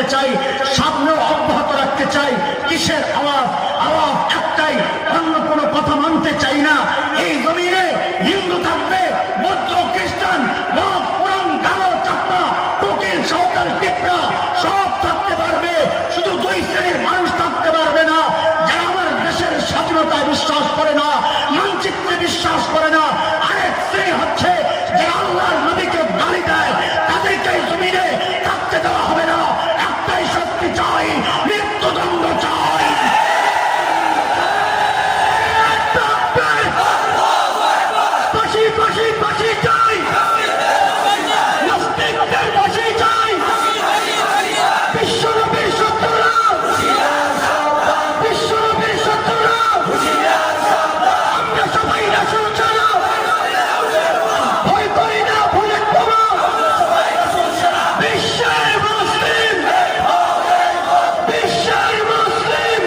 রাখতে চাই, সামনেও অব্যাহত রাখতে চাই। কিসের আওয়াজ? আওয়াজ একটাই, অন্য কোনো কথা মানতে চাই না। এই জমিনে হিন্দু থাকবে, বৌদ্ধ, খ্রিস্টান, মদ, পুরাণ, কালো, চাপা, ফকির, সাঁওতাল, টিপরা সব থাকতে পারবে, শুধু দুই শ্রেণীর মানুষ থাকতে পারবে না। যারা আমার দেশের স্বাধীনতায় বিশ্বাস করে না, মানচিত্রে বিশ্বাস করে না। আরেক শ্রেণী হচ্ছে যারা আল্লাহর নবীকে গালি দেয়, তাদেরকে জমিনে থাকতে দেওয়া হবে না। একটাই শক্তি চাই, মৃত্যুদণ্ড চাই। ফাঁসি ফাঁসি ফাঁসি চাই, নাস্তিকদের ফাঁসি চাই। বিশ্বনবীর শত্রুরা, বিশ্বনবীর শত্রুরা, আমরা সবাই রাসূল ছাড়া ভয় করি না, ভুলেন বাবা। বিশ্বের মুসলিম, বিশ্বের মুসলিম,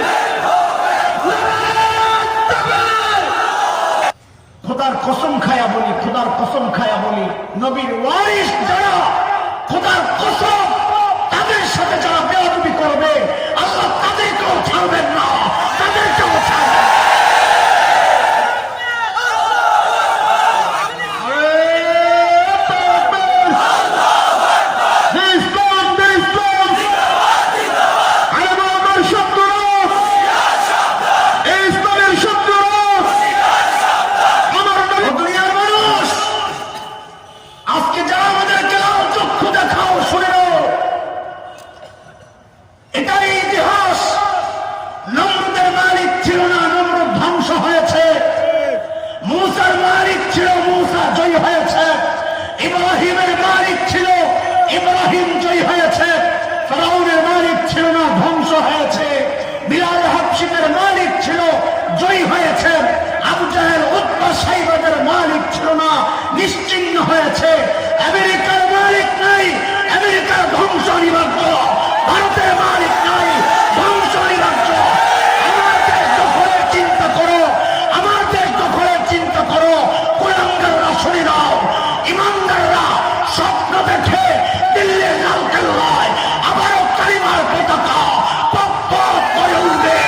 খোদার কসম খায়া বলি, খোদার কসম খায়া বলি, নবীর ওয়ারিস যারা, খোদার কসম, তাদের সাথে যারা বেয়াদবি করবে আল্লাহ তাদেরকেও ছাড়বেন না, তাদেরকেও ছাড়বেন না। আজকে যারা আমাদেরকে লাল চক্ষু দেখাও, শুনে নাও, এটাই ইতিহাস। নমরুদের মালিক ছিল না, নমরুদ ধ্বংস হয়েছে। মূসার মালিক ছিল, মূসা জয়ী হয়েছে। ইব্রাহিমের মালিক ছিল, ইব্রাহিম জয়ী হয়েছে। ফিরআউনের মালিক ছিল না, ধ্বংস হয়েছে। বিলাল হাবশীদের মালিক ছিল, জয়ী হয়েছে। আবু জাহেল, উতবা, সাইবাদের মালিক ছিল না, নিশ্চিহ্ন হয়েছে। আমেরিকার মালিক নাই, আমেরিকার ধ্বংস অনিবার্য। ভারতের মালিক নাই, ধ্বংস অনিবার্য। আমার দেশ দখলের চিন্তা করো, আমার দেশ দখলের চিন্তা করো। কুলাঙ্গাররা শুনে নাও, ইমানদাররা স্বপ্ন দেখে দিল্লির লালকেল্লায় আবারও কালিমার পতাকা পপ পপ করে উঠবে।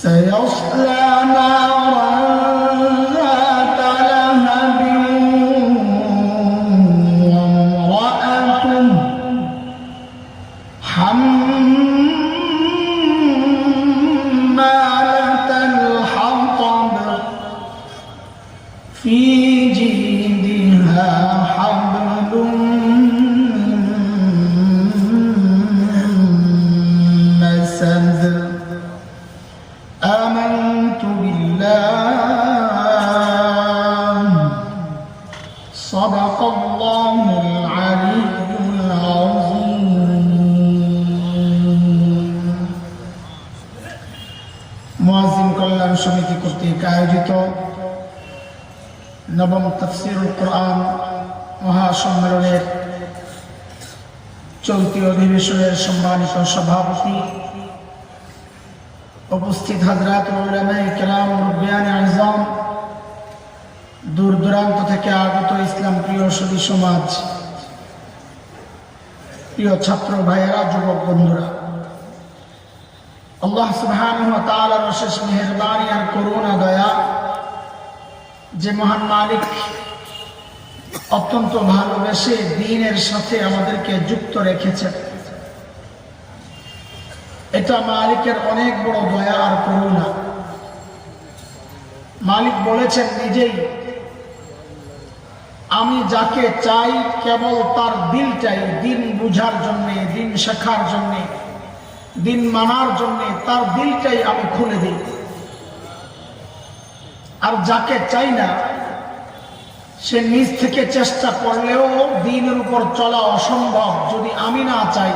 سيصلى نارا ذات لهب وامرأته حمالة الحطب في جيدها حبل من مسد آمنت بالله صدق الله العلي العظيم। মুয়াজ্জিন কল্যাণ সমিতি কর্তৃক আয়োজিত নবম তাফসীরুল কোরআন মহাসম্মেলনের চলতি অধিবেশনের সম্মানিত সভাপতি, উপস্থিত হযরত উলামায়ে কেরাম, মুরব্বিয়ানে আযম, দূর দূরান্ত থেকে আগত ইসলাম প্রিয় সুধী সমাজ, প্রিয় ছাত্র ভাইয়েরা, যুবক বন্ধুরা, আল্লাহ সুবহানাহু ওয়া তাআলার অশেষ মেহেরবানি আর করুণা দয়া, যে মহান মালিক অত্যন্ত ভালোবেসে দ্বীনের সাথে আমাদেরকে যুক্ত রেখেছেন, এটা মালিকের অনেক বড় দয়া আর করুণা। মালিক বলেছেন নিজেই, আমি যাকে চাই কেবল তার দিলটাই, দিন বুঝার জন্যে, দিন শেখার জন্যে, দিন মানার জন্যে তার দিলটাই আমি খুলে দিই। আর যাকে চাই না সে নিজ থেকে চেষ্টা করলেও দ্বীনের উপর চলা অসম্ভব যদি আমি না চাই।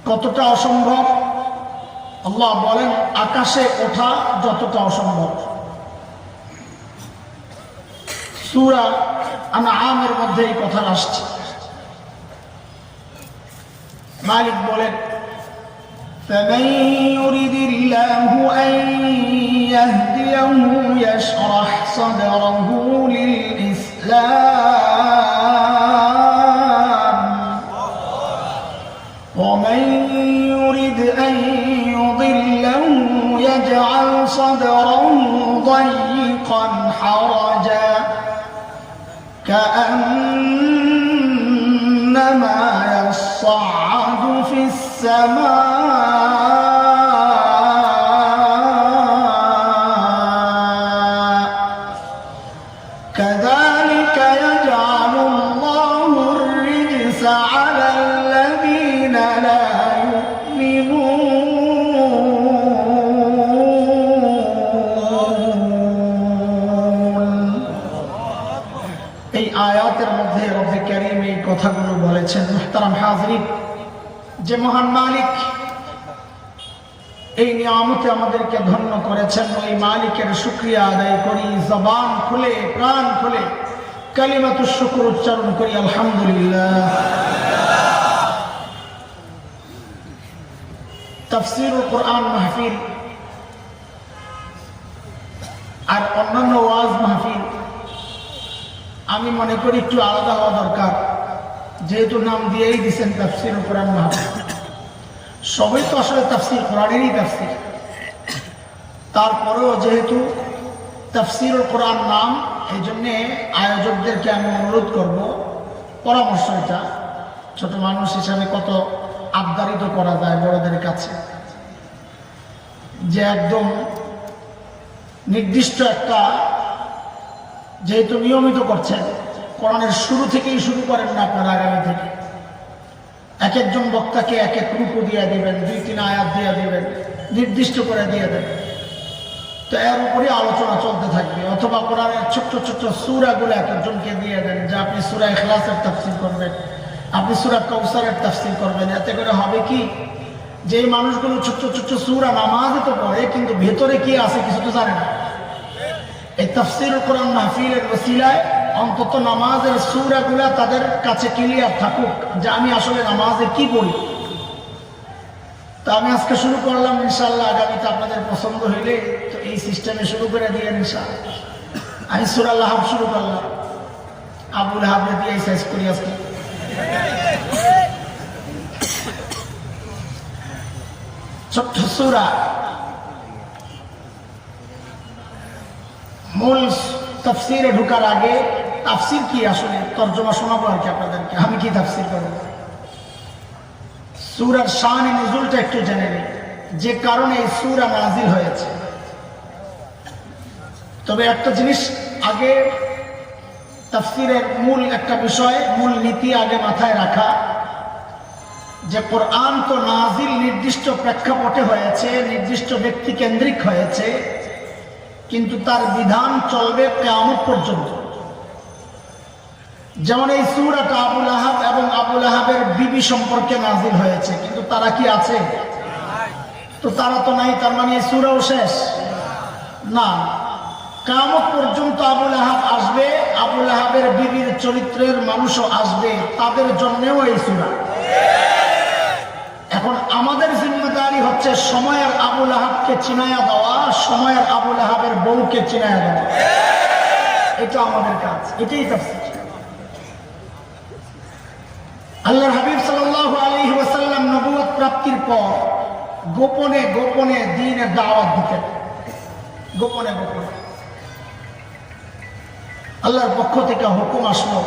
কতটা অসম্ভব? আল্লাহ বলেন আকাশে ওঠা যতটা অসম্ভব। সূরা আনআমের মধ্যে এই কথা আসছে। মালিক বলেন فمن يرد الله أن يهديه يشرح صدره للإسلام ومن يرد أن يضله يجعل صدره ضيقا حرجا كأنما يصعد في السماء كذلك يجعل الله الرجس على الذين لا يؤمنون। এই আয়াতের মধ্যে রব্বে কারীম এই কথাগুলো বলেছেন। মুহতারাম হাজরিন, যে মহান মালিক এই নিয়ামতে আমাদেরকে ধন্য করেছেন, ওই মালিকের শুকরিয়া আদায় করি, জবান খুলে প্রাণ খুলে কালিমাতুশ শুকর উচ্চারণ করি আলহামদুলিল্লাহ। তাফসীরুল কোরআন মাহফিল আর অন্যান্য ওয়াজ মাহফিল আমি মনে করি একটু আলাদা হওয়া দরকার, যেহেতু নাম দিয়েই দিচ্ছেন তাফসীরুল কোরআন মাহফিল। সবই তো আসলে তাফসীর কোরআনেরই তাফসীর, তারপরেও যেহেতু তাফসীরুল কোরআন নাম, এই জন্যে আয়োজকদেরকে আমি অনুরোধ করব, পরামর্শ এটা, ছোট মানুষ হিসাবে কত আবদারিত করা যায় বড়দের কাছে, যে একদম নির্দিষ্ট একটা, যেহেতু নিয়মিত করছেন, কোরআনের শুরু থেকেই শুরু করেন না আপনারা, আগামী থেকে এক একজন বক্তাকে এক এক রূপ দিয়ে দিবেন, 2-3 আয়াত দিয়ে দিবেন, নির্দিষ্ট করে দিয়ে দেবেন, তো এর উপরে আলোচনা চলতে থাকবে। অথবা কোরআনের ছোট্ট ছোট্ট সূরাগুলো এক একজনকে দিয়ে দেন, যে আপনি সূরা ইখলাসের তাফসীর করবেন, আপনি সূরা কাউসারের তাফসীর করবেন। এতে করে হবে কি, যে মানুষগুলো ছোট্ট ছোট্ট সূরা নামাজে তো পড়ে, কিন্তু ভেতরে কি আছে কিছু তো জানে না। এই তাফসীরুল কোরআন মাহফিলের ওসিলায় অন্তত নামাজের সূরাগুলা তাদের কাছে ক্লিয়ার থাকুক, যে আমি আসলে নামাজে কি পড়ি। তা আমি আজকে শুরু করলাম, ইনশাআল্লাহ আগামীতে আপনাদের পছন্দ হইলে তো এই সিস্টেমে শুরু করে দিয়ে ইনশাআল্লাহ। আমি সূরা লাহাব শুরু করলাম, আবু লাহাবকে দিয়ে শেষ করি আজকে। ছোট্ট সূরা, মূল তাফসীরে ঢোকার আগে তাফসীর কি আসলে তরজমা শোনাবো আর কি আপনাদেরকে, আমি কি তাফসীর করব। সূরার শান নুজুলটা একটু জেনে নিই, যে কারণে এই সূরা নাজিল হয়েছে। তবে একটা জিনিস আগে, তাফসীরের মূল একটা বিষয়, মূল নীতি আগে মাথায় রাখা, যে কোরআন তো নাজিল নির্দিষ্ট প্রেক্ষাপটে হয়েছে, নির্দিষ্ট ব্যক্তি কেন্দ্রিক হয়েছে, কিন্তু তার বিধান চলবে কিয়ামত পর্যন্ত। যেমন এই সূরাটা আবু লাহাব এবং আবু লাহাবের বিবি সম্পর্কে নাজিল হয়েছে, কিন্তু তারা কি আছে? তো তারা তো নাই, তার মানে এই সূরাও শেষ না। কিয়ামত পর্যন্ত আবু লাহাব আসবে, আবু লাহাবের বিবির চরিত্রের মানুষও আসবে, তাদের জন্যও এই সূরা। এখন আমাদের জিম্মেদারি হচ্ছে সময়ের আবু লাহাবকে চিনায়া দেওয়া, সময়ের আবু লাহাবের বউকে চিনায়া দেওয়া, এটা আমাদের কাজ, এটাই তাফসীর। আল্লাহর হাবিব সাল্লাল্লাহু আলাইহি ওয়াসাল্লাম নবুয়ত প্রাপ্তির পর গোপনে গোপনে দ্বীনের দাওয়াত দিতেন, গোপনে গোপনে। আল্লাহর পক্ষ থেকে হুকুম আসলো,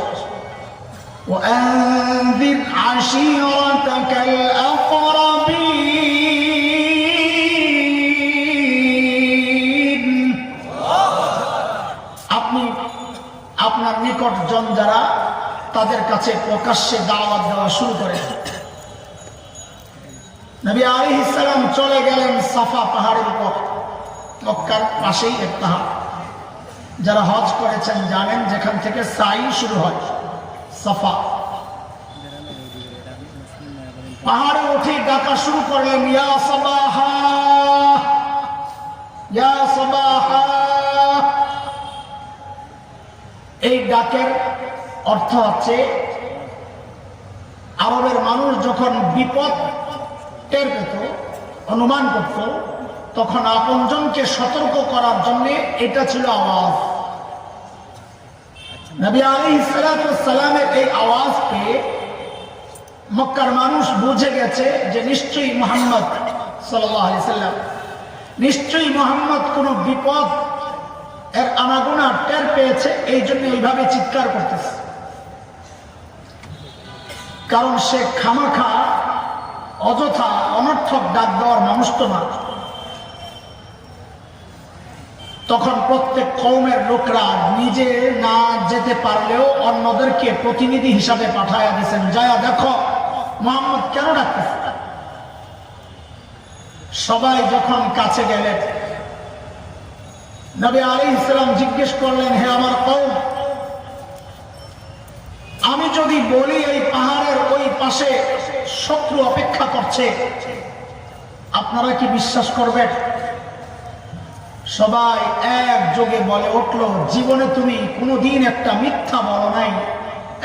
وأنذر عشيرتك الأقربين। আপনি আপনার নিকটজন যারা, তাদের কাছে প্রকাশ্যে দাওয়াত দেওয়া শুরু করেন। নবী আলাইহিস সালাম চলে গেলেন সাফা পাহাড়ের উপর, মক্কার পাশেই এক পাহাড়, যারা হজ করেছেন জানেন যেখান থেকে সাই শুরু হয়, সাফা। পাহাড়ে উঠে ডাকা শুরু করলেন, ইয়া সাবাহা ইয়া সাবাহা। এই ডাকের অর্থ হচ্ছে আরবের মানুষ যখন বিপদ টের পেত, অনুমান করত, তখন আপনজনকে সতর্ক করার জন্য এটা ছিল আওয়াজ। নবী আলাইহিস সালাতু ওয়াস সালামের এই আওয়াজ পেয়ে মক্কার মানুষ বুঝে গেছে যে নিশ্চয়ই মুহাম্মদ সাল্লাল্লাহু আলাইহি সাল্লাম, নিশ্চয়ই মুহাম্মদ কোনো বিপদ এর আনাগোনা টের পেয়েছে, এই জন্য এইভাবে চিৎকার করতেছে। কারণ সে খামাখা অযথা অনর্থক ডাক দেওয়ার মানুষ তো না। তখন প্রত্যেক কওমের লোকরা নিজে না যেতে পারলেও অন্যদেরকে প্রতিনিধি হিসাবে পাঠায়া দিয়েছেন, যায়া দেখো মুহাম্মদ কেন ডাকতেছে। সবাই যখন কাছে গেলেন, নবী আলাইহিস সালাম জিজ্ঞেস করলেন, হে আমার কওম, আমি যদি বলি এই পাহাড়ের ওই পাশে শত্রু অপেক্ষা করছে, আপনারা কি বিশ্বাস করবেন? সবাই একযোগে বলে উঠল, জীবনে তুমি কোনোদিন একটা মিথ্যা বলো নাই,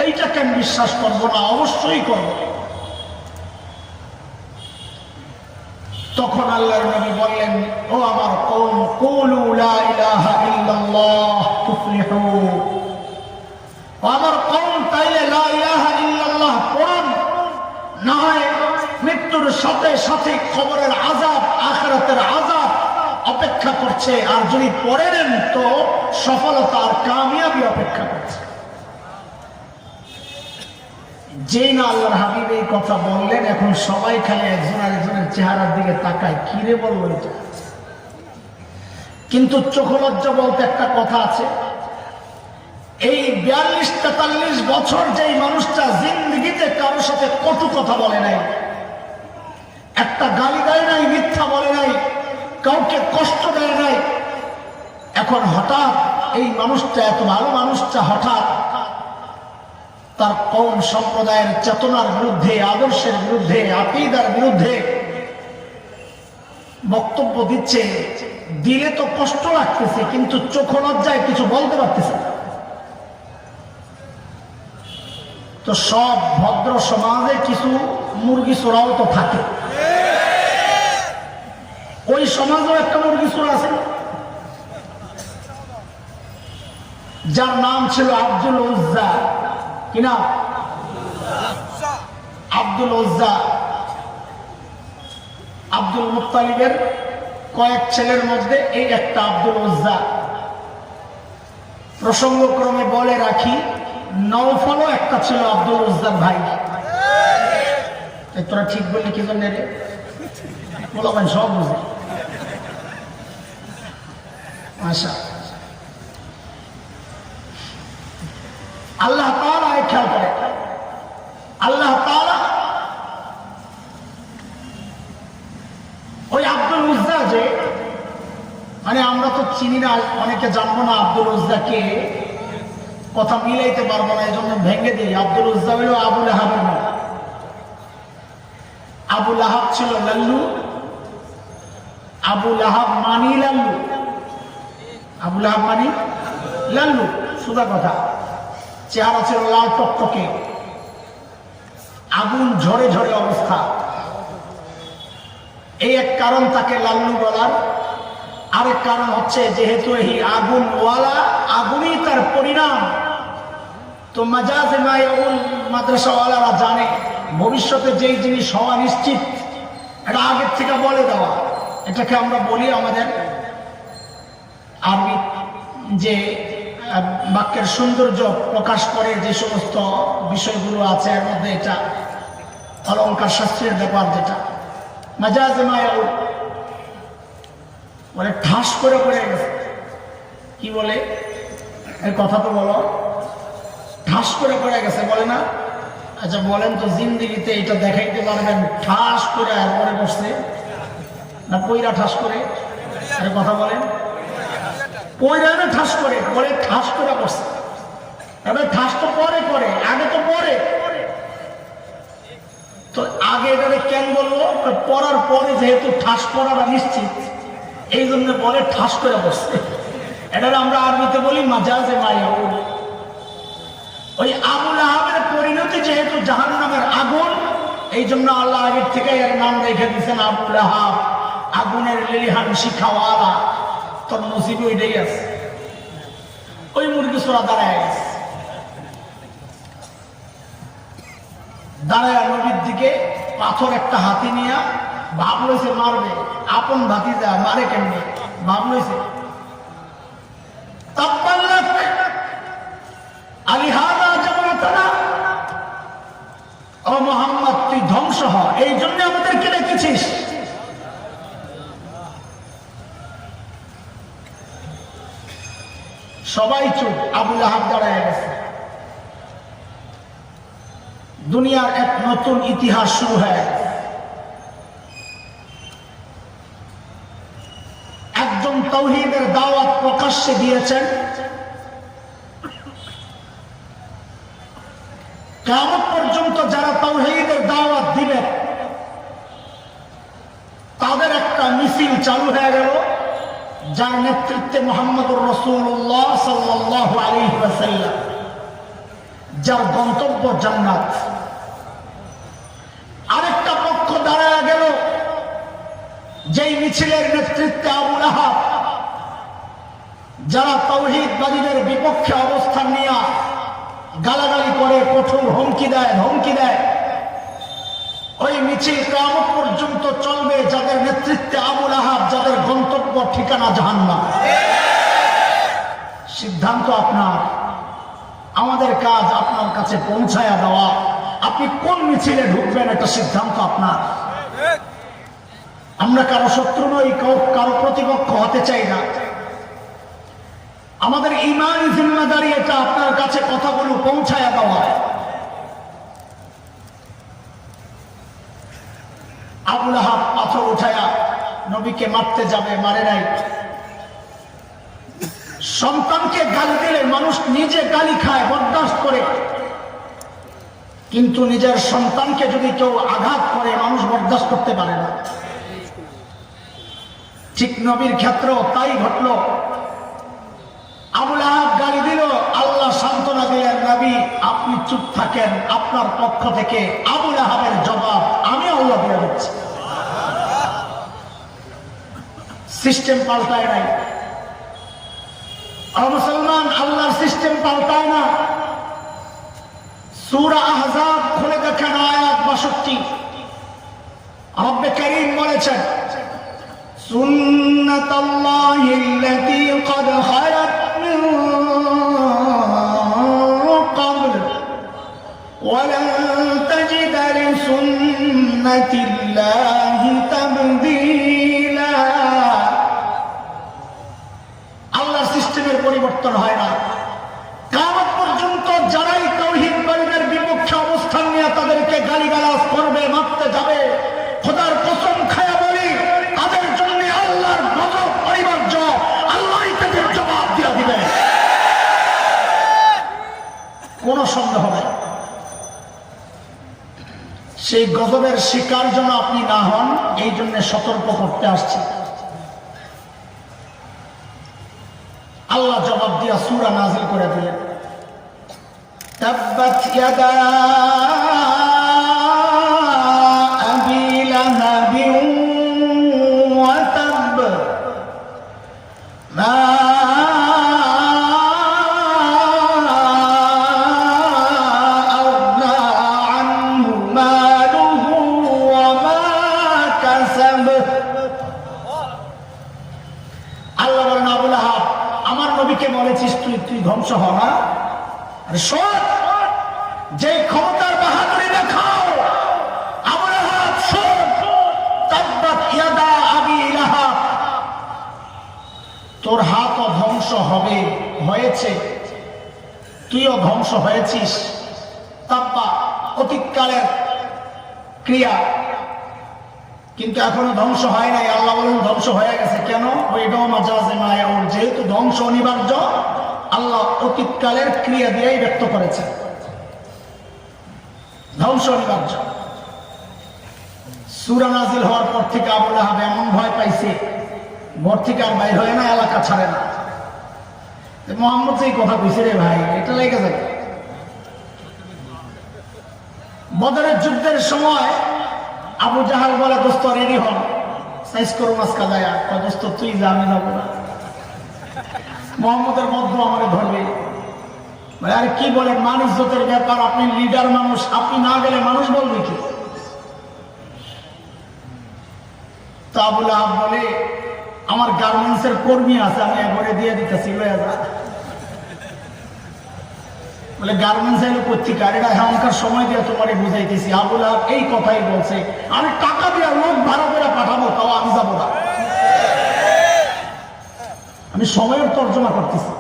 এইটা কেন বিশ্বাস করবো না, অবশ্যই করব। তখন আল্লাহর নবী বললেন, ও আমার কওম, কুলু লা ইলাহা ইল্লাল্লাহ তুফলিহু। আমার কওম, তাইলে লা ইলাহা ইল্লাল্লাহ পড়ুন, না হয় মৃত্যুর সাথে সাথে কবরের আযাব, আখিরাতের আযাব অপেক্ষা করছে, আর যদি পড়ে নেন তো সফলতা আর কামিয়াবি অপেক্ষা করছে। যেই না আল্লাহর হাবিব এই কথা বললেন, এখন সবাই খালি একজন আরেকজনের চেহারার দিকে তাকায়, কিরে বললো এটা। কিন্তু চোখলজ্জা বলতে একটা কথা আছে, এই 42-43 বছর যেই মানুষটা জিন্দেগিতে কারোর সাথে কটু কথা বলে নাই, একটা গালি দেয় নাই, মিথ্যা বলে নাই, কাউকে কষ্ট দেয় নাই, এখন হঠাৎ এই মানুষটা, এত ভালো মানুষটা হঠাৎ তার কওম সম্প্রদায়ের চেতনার বিরুদ্ধে, আদর্শের বিরুদ্ধে, আকীদার বিরুদ্ধে বক্তব্য দিচ্ছে। দিলে তো কষ্ট লাগতেছে, কিন্তু চোখ লজ্জায় কিছু বলতে পারতেছে না। তো সব ভদ্র সমাজে কিছু মুরগি চোরাও তো থাকে, ওই সমাজেও একটা মুরগি চোরা আছে, যার নাম ছিল আব্দুল উজ্জা। কি নাম? আব্দুল উজ্জা। আব্দুল মুত্তালিবের কয়েক ছেলের মধ্যে এই একটা আব্দুল উজ্জা। প্রসঙ্গক্রমে বলে রাখি, নওফলও একটা ছিল আব্দুল উজ্জার ভাই। তোরা ঠিক বললি কি জন্য রে? বলো ভাই, সব বুঝে। আচ্ছা, আল্লাহ তাআলা খেয়াল করে, আল্লাহ তাআলা ওই আব্দুল উজ্জা যে, মানে আমরা তো চিনি না, অনেকে জানবো না আব্দুল উজ্জাকে, কথা মিলাইতে পারবো না, এই জন্য ভেঙে দিই। আব্দুল উজ্জা হইল আবু লাহাবের নাম। আবু লাহাব ছিল লাল্লু, আবু লাহাব মানি লাল্লু, আবু লাহাব মানি লাল্লু, সোজা কথা। চেহারা ছিল লাল টকটকে, আগুন ঝরে ঝরে অবস্থা। এই এক কারণ তাকে লাল্লু বলার। আরেক কারণ হচ্ছে, যেহেতু এই আগুনওয়ালা, আগুনই তার পরিণাম। তো মাজাজে মায়াউল মাদ্রাসাওয়ালারা জানে ভবিষ্যতে যেই জিনিস হওয়া নিশ্চিত, এটা আগের থেকে বলে দেওয়া। এটাকে আমরা বলি আমাদের আরবি যে বাক্যের সৌন্দর্য প্রকাশ করে যে সমস্ত বিষয়গুলো আছে, এর মধ্যে এটা অলঙ্কার শাস্ত্রের ব্যাপার, যেটা মাজাজে মায়াউল বলে ঠাস করে পড়ে গেছে। কি বলে এই কথা তো বলো, ঠাস করে পড়ে গেছে বলে না? আচ্ছা বলেন তো, জিন্দেগিতে এটা দেখাইতে পারবেন ঠাস করে আর পরে বসছে না পইরা ঠাস করে? আরে কথা বলেন। ওই রানে ঠাস করে বলে ঠাস করে বসে। এবার ঠাস তো পরে করে, আগে তো পরে। তো আগে এটাকে কেন বললো? পড়ার পরে যেহেতু ঠাস পড়াটা নিশ্চিত, এই জন্য বলে ঠাস করে বসছে। এটা আমরা আরবিতে বলি মাজাজে মায়াউল। ওই আবুল আহাবের পরিণতি যেহেতু জাহান্নামের আগুন, এই জন্য আল্লাহ আগের থেকে এর নাম রেখে দিয়েছেন আবুল আহাব, আগুনের লিলিহান শিখাওয়ালা। তোর নসিবে ওইটাই আছে। ওই মুরগি সোরা দাঁড়ায় গেছে, দাঁড়ায় নবীর দিকে পাথর একটা হাতে নিয়ে ভাবলেছে মারবে। আপন ভাতিজা মারে কেমনি ভাবলেছে। ও মুহাম্মদ, তুই ধ্বংস হ, এই জন্য আমাদেরকে রেখেছিস। সবাই চুপ, আবুল আহাব দাঁড়ায় গেছে। দুনিয়ার এক নতুন ইতিহাস শুরু হয়। একজন তাওহীদের দাওয়াত প্রকাশ্যে দিয়েছেন, কিয়ামত পর্যন্ত যারা তাওহীদের দাওয়াত দিবেন তাদের একটা মিছিল চালু হয়ে গেল, যার নেতৃত্বে মুহাম্মদুর রাসূলুল্লাহ সাল্লাল্লাহু আলাইহি ওয়াসাল্লাম, যার গন্তব্য জান্নাত। আরেকটা পক্ষ দাঁড়ায় গেল, যেই মিছিলের নেতৃত্বে আবুল আহাব, যারা তাওহীদবাদীদের বিপক্ষে অবস্থান নিয়ে গালাগালি করে, কঠোর হুমকি দেয়, ধমকি দেয়। ওই মিছিল কিয়ামত পর্যন্ত চলবে, যাদের নেতৃত্বে আবুল আহাব, যাদের গন্তব্য ঠিকানা জাহান্নাম। সিদ্ধান্ত আপনার, আমাদের কাজ আপনার কাছে পৌঁছায়া দেওয়া। আপনি কোন মিছিলে ঢুকবেন এটা সিদ্ধান্ত আপনার। আমরা কারো শত্রু নই, কারো প্রতিপক্ষ হতে চাই না। আমাদের ঈমানি জিম্মাদারি এটা আপনার কাছে কথাগুলো পৌঁছায়া দেওয়া। আবুল আহাব পাথর উঠায়া নবীকে মারতে যাবে, মারে নাই। সন্তানকে গালি দিলে মানুষ নিজে গালি খায়, বরদাস্ত করে, কিন্তু নিজের সন্তানকে যদি কেউ আঘাত করে মানুষ বরদাস্ত করতে পারে না। ঠিক নবীর ক্ষেত্রেও তাই ঘটল। আবুল আহাব গালি দিল, আল্লাহ সান্ত্বনা দিলেন, নবী আপনি চুপ থাকেন, আপনার পক্ষ থেকে আবুল আহাবের জবাব আমি আল্লাহ দিয়ে দিচ্ছি। সিস্টেম পাল্টায় নাই। মুসলমান, আল্লাহর সিস্টেম পাল্টায় না। সূরা আহজাব খুলে দেখেন, আয়াত 62। রব্বে কারীম বলেছেন, সুন্নাতাল্লাহিল্লাতী ক্বাদ খালাত মিন ক্বাবল ওয়া লান তাজিদা লিসুন্নাতিল্লাহি তাবদীলা। আল্লাহর সিস্টেমের পরিবর্তন হয় না। কিয়ামত পর্যন্ত যারাই তাওহীদবাদীদের বিপক্ষে অবস্থান নিয়ে তাদেরকে গালিগালাজ করবে, মারতে যাবে, খোদার কসম খায়া বলি, তাদের জন্য আল্লাহর গজব অনিবার্য। আল্লাহই তাদের জবাব দিয়ে দিবে, কোনো সন্দেহ নেই। সেই গজবের শিকার যেন আপনি না হন, এই জন্য সতর্ক করতে আসছি। আল্লাহ জবাব দিয়া সূরা নাযিল করে দিলেন, তাব্বাত ইয়াদা আবি লাহাবিন ওয়া তাব মা আগনা আনহু মালুহু ওয়া মা কাসাব। আল্লাহ বলেন, আবুল আহাব, আমার নবীকে বলেছিস তুই ধ্বংস হ না। শোন, যে ক্ষমতার বাহাদুরি দেখাও, আবুল আহাব শোন, তাব্বাত ইয়াদা আবি লাহাব, তোর হাতও ধ্বংস হবে, হয়েছে, তুইও ধ্বংস হয়েছিস। তাব্বা অতীতকালের ক্রিয়া, কিন্তু এখনো ধ্বংস হয় নাই। আল্লাহ বলেন ধ্বংস হয়ে গেছে। কেন? ওইটাও মাঝে মায়া, ওর যেহেতু ধ্বংস অনিবার্য, আল্লাহ অতীতকালের ক্রিয়া দিয়েই ব্যক্ত করেছে ধ্বংস অনিবার্য। সূরা নাজিল হওয়ার পর থেকে আবু লাহাব এমন ভয় পাইছে, ঘর থেকে আর বাইর হয় না, এলাকা ছাড়ে না। মোহাম্মদ এই কথা কইছে রে ভাই, এটা লেগে যাবে। বদরের যুদ্ধের সময় আবু জাহাল বলে, দোস্ত রেডি হন, সাইজ করো মাস্কা যায়। দোস্ত তুই যা, আমি যাবো না। মোহাম্মদের মধ্য আমাকে ধরবে। আরে কি বলেন, মান ইজ্জতের ব্যাপার, আপনি লিডার মানুষ, আপনি না গেলে মানুষ বলবে কি? তো আবু লাহাব বলে, আমার গার্মেন্টসের কর্মী আছে, আমি একবারে দিয়ে দিতেছি, বলে গার্মেন্টস এলো পত্রিকার, এটা এখনকার সময় দিয়ে তোমারে বুঝাইতেছি। আবু লাহাব এই কথাই বলছে, আমি টাকা দিয়ে লোক ভাড়া করে পাঠাবো, তাও আমি যাবো না। আমি সময়ের তর্জমা করতেছি,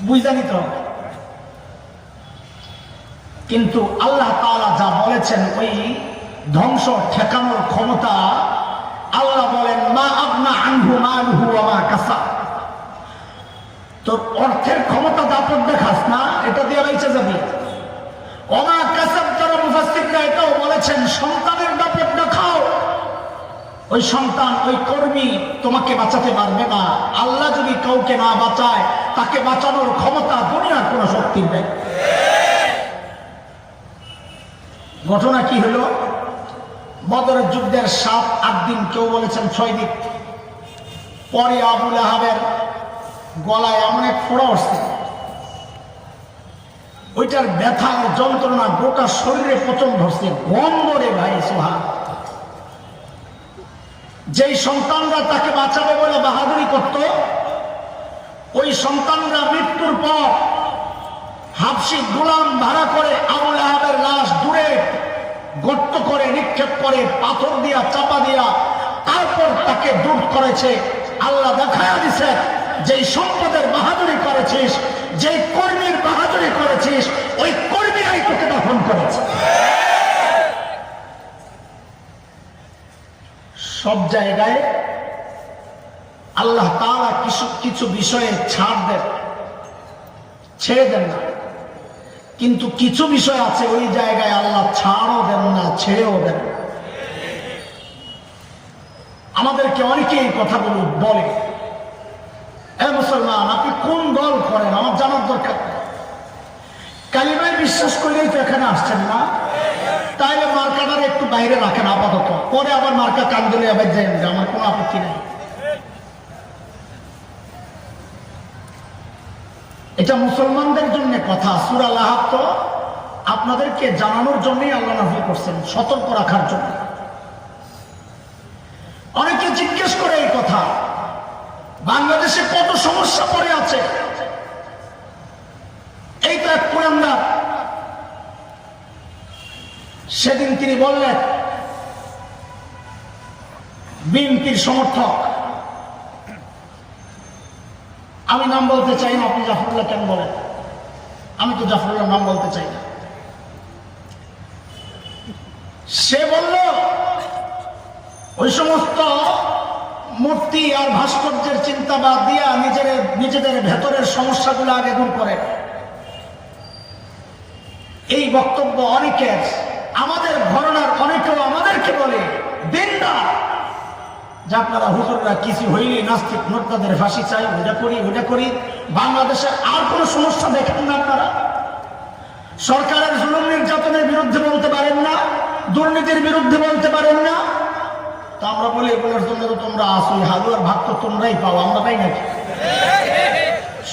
বুঝানি তো। কিন্তু আল্লাহ তাআলা যা বলেছেন, ওই ধ্বংস ঠেকানোর ক্ষমতা, আল্লাহ বলেন মা আবনা আনহু মালুহু ওয়া মা কাসাব। তোর অর্থের ক্ষমতা দাপট দেখাস না, এটা দিয়ে বেঁচে যাবি। ওয়া মা কাসাব, তারা মুফাসসিররা এটাও বলেছেন, সন্তানের দাপট দেখাও, ওই সন্তান, ওই কর্মী তোমাকে বাঁচাতে পারবে না। আল্লাহ যদি কাউকে না বাঁচায়, তাকে বাঁচানোর ক্ষমতা দুনিয়ার কোন শক্তির নেই। ঘটনা কি হলো? বদরের যুদ্ধের 7-8 দিন, কেউ বলেছেন 6 দিন পরে আবু লাহাবের গলায় এমন এক ফোড়া উঠছে, ওইটার ব্যথার যন্ত্রণা গোটা শরীরে পচন ধরছে, গন্ধরে ভাই সোহাগ। যেই সন্তানরা তাকে বাঁচাবে বলে বাহাদুরি করত, ওই সন্তানরা মৃত্যুর পর হাবশি গোলাম ভাড়া করে আবু লাহাবের লাশ দূরে গর্ত করে নিক্ষেপ করে, পাথর দিয়া চাপা দিয়া তারপর তাকে দূর করেছে। আল্লাহ দেখায়া দিছে, যেই সম্পদের বাহাদুরি করেছিস, যেই কর্মীর বাহাদুরি করেছিস, ওই কর্মীরাই তোকে দাফন করেছে। সব জায়গায় আল্লাহ তাআলা কিছু বিষয়ে ছাড় দেন, ছেড়ে দেন না। কিন্তু কিছু বিষয় আছে, ওই জায়গায় আল্লাহ ছাড়ও দেন না, ছেড়েও দেন না। আমাদেরকে অনেকে এই কথাগুলো বলে, মুসলমান আপনি কোন দল করেন আমার জানার দরকার। কালিমায় বিশ্বাস করলেই তো এখানে আসছেন না, তাইলে মার্কাটার একটু বাইরে রাখেন আপাতত, পরে আবার মার্কা কান দিলে আবার যাবেন, আমার কোনো আপত্তি নেই। এটা মুসলমানদের জন্য কথা। সূরা লাহাব তো আপনাদেরকে জানানোর জন্যই আল্লাহ নাযিল করছেন, সতর্ক রাখার জন্য। অনেকে জিজ্ঞেস করে এই কথা, বাংলাদেশে কত সমস্যা পড়ে আছে। এই তো এক কুলাঙ্গার, সেদিন তিনি বললেন বিএনপির সমর্থক, আমি নাম বলতে চাই না, আপনি জাফরুল্লাহ কেন বলেন? আমি তো জাফরুল্লাহ নাম বলতে চাই না। সে বলল ওই সমস্ত মূর্তি আর ভাস্কর্যের চিন্তাবাদ দিয়া নিজেদের ভেতরের সমস্যাগুলো আগে দূর করে। এই বক্তব্য অনেকের, আমাদের ঘরানার অনেকেও আমাদেরকে বলে দিনদার, যে আপনারা হুজুররা কিছু হইলে নাস্তিক মোর্তাদের ফাঁসি চাই, ওটা করি। বাংলাদেশের আর কোনো সমস্যা দেখেন না আপনারা? সরকারের জুলুম নির্যাতনের বিরুদ্ধে বলতে পারেন না, দুর্নীতির বিরুদ্ধে বলতে পারেন না। তা আমরা বলি এগুলোর জন্য তো তোমরা আসো, হালুয়ার ভাগ তো তোমরাই পাও, আমরা পাই নাকি?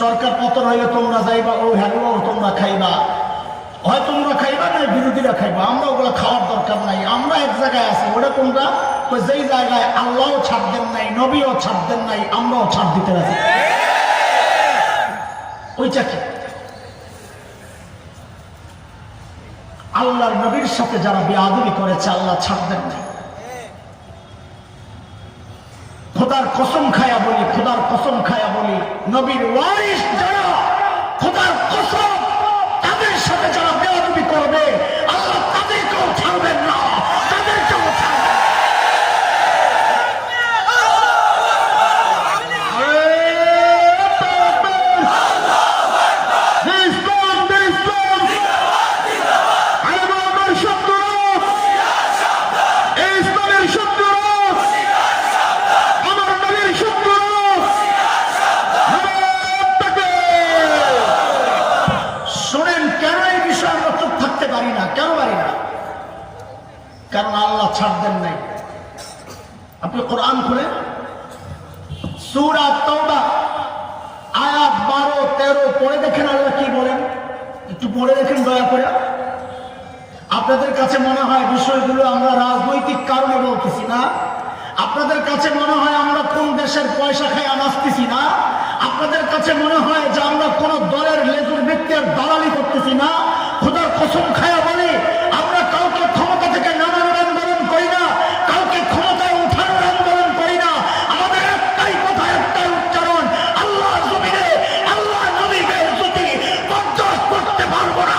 সরকার পতন হইলে তোমরা যাইবা, ওই হালুয়াও তোমরা খাইবা, হয় তোমরা খাইবা না বিরোধীরা খাইবা, আমরা ওগুলো খাওয়ার দরকার নাই। আমরা এক জায়গায় আছি, ওটা কোনটা? যেই জায়গায় আল্লাহও ছাড় দেন নাই, নবীও ছাড় দেন নাই, আমরাও ছাড় দিতে রাজি। ওইটা কি? আল্লাহর নবীর সাথে যারা বেয়াদবি করেছে, আল্লাহ ছাড় দেন নাই। খোদার কসম খায়া বলি, নবীর ওয়ারিস যারা, খোদার কসম, তাদের সাথে যারা বেয়াদবি করবে, আল্লাহ তাদেরকেও ছাড়বেন না, তাদের পারি না। কেন পারি না? কারণ আল্লাহ ছাড় দেন নাই। আপনি কোরআন খুলে সূরা তাওবা আয়াত 12-13 পড়ে দেখেন আল্লাহ কি বলেন। একটু পড়ে দেখেন দয়া করে। আপনাদের কাছে মনে হয় বিষয়গুলো আমরা রাজনৈতিক কারণে বলতেছি না, আপনাদের কাছে মনে হয় আমরা কোন দেশের পয়সা খাইয়া নাচতেছি না, আপনাদের কাছে মনে হয় যে আমরা কোন দলের লেজুর ব্যক্তির দালালি করতেছি না। খোদার কসম খায়া বলি, আমরা কাউকে ক্ষমতা থেকে নামানোর আন্দোলন করি না, কাউকে ক্ষমতায় উঠানোর আন্দোলন করি না। আমাদের একটাই কথা, একটাই উচ্চারণ, আল্লাহ জমিনে আল্লাহ নবীকে যদি বরদাস্ত করতে পারবো না।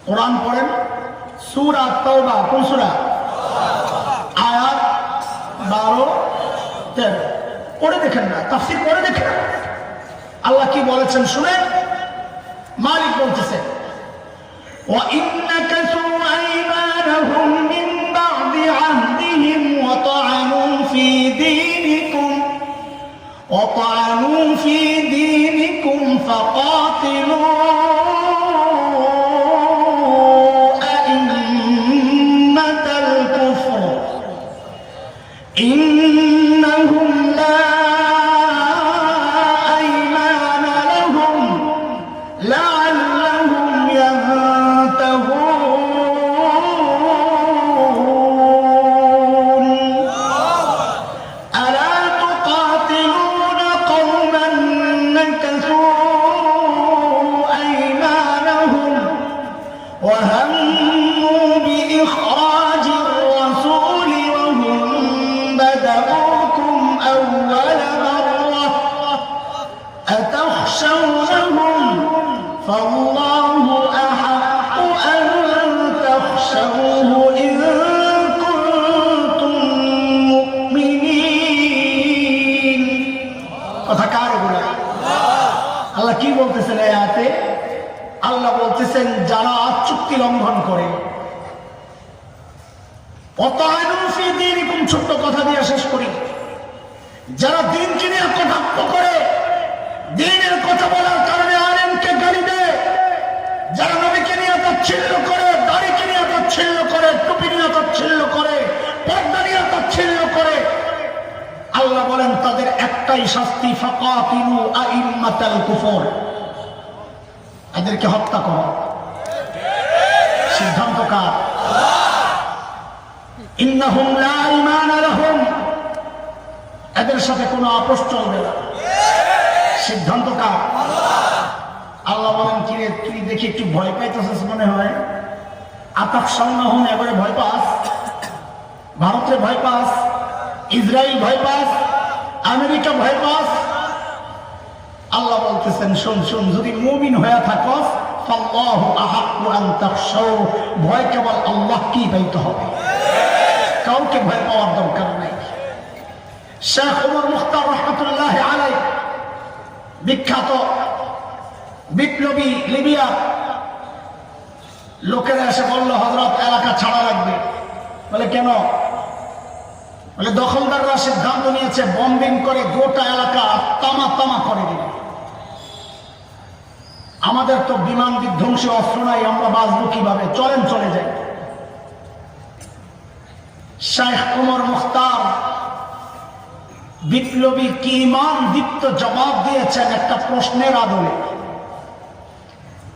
কোরআন পড়েন সূরা তাওবা, কোন সূরা? আয়াত 12-13 পড়ে দেখেন না, তাফসীর পড়ে দেখেন আল্লাহ কি বলেছেন শুনেন। মালিক বলতেছে وَإِنْ نَكَثُوا أَيْمَانَهُمْ مِنْ بَعْدِ عَهْدِهِمْ وَطَعَنُوا فِي دِينِكُمْ فَقَاتِلُوا إنهم لا أيمان لهم لعلهم ينتهون ألا تقاتلون قوما نكثوا أيمانهم وهموا بإخراج الرسول وهم بدأوكم أول مرة أتخشونهم فالله أحق أن تخشوه إن كنتم مؤمنين। কথা কার বলে? আল্লাহ কি বলতেছেন এই আয়াতে? আল্লাহ বলতেছেন যারা চুক্তি লঙ্ঘন করে, ছোট্ট কথা দিয়ে শেষ করি, যারা দিনকে নিয়ে কটাক্ষ করে, দিনের কথা বলার কারণে আলেমকে গালি দেয়, যারা নবীকে নিয়ে তাচ্ছিল্য করে, দাড়িকে নিয়ে তাচ্ছিল্য করে, টুপি নিয়ে তাচ্ছিল্য করে, পর্দা নিয়ে তাচ্ছিল্য করে, আল্লাহ বলেন তাদের একটাই শাস্তি, ফাকাতিলু আইম্মাতাল কুফর, এদেরকে হত্যা করো। সিদ্ধান্ত কার? ইন্নাহুম লা ঈমানা লাহুম, এদের সাথে কোনো আপোষ চলবে না। সিদ্ধান্ত কার? আল্লাহ বলেন কিরে তুই দেখি একটু ভয় পাইতেছিস মনে হয়, আতাখশাউনাহুম, এবারে ভয় পাস, ভারতে ভয় পাস, ইসরায়েল ভয় পাস, আমেরিকা ভয় পাস। আল্লাহ বলতেছেন শোন শোন, যদি মুমিন হয়ে থাকস ফাল্লাহু আহাক্কু আন তাখশাউ, ভয় কেবল আল্লাহকেই পাইতে হবে, কাউকে ভয় পাওয়ার দরকার নাই। শেখ ওমর মুখতার রহমতুল্লাহ আলাইহি, বিখ্যাত বিপ্লবী লিবিয়া, লোকেরা এসে বলল হযরত এলাকা ছাড়া লাগবে। বলে কেন? বলে দখলদাররা সিদ্ধান্ত নিয়েছে বম্বিং করে গোটা এলাকা তামা তামা করে দিবে, আমাদের তো বিমান বিধ্বংসী অস্ত্র নাই, আমরা বাঁচবো কিভাবে, চলেন চলে যাই। শেখ ওমর মুখতার বিপ্লবী কি ইমান দীপ্ত জবাব দিয়েছেন একটা প্রশ্নের আদলে।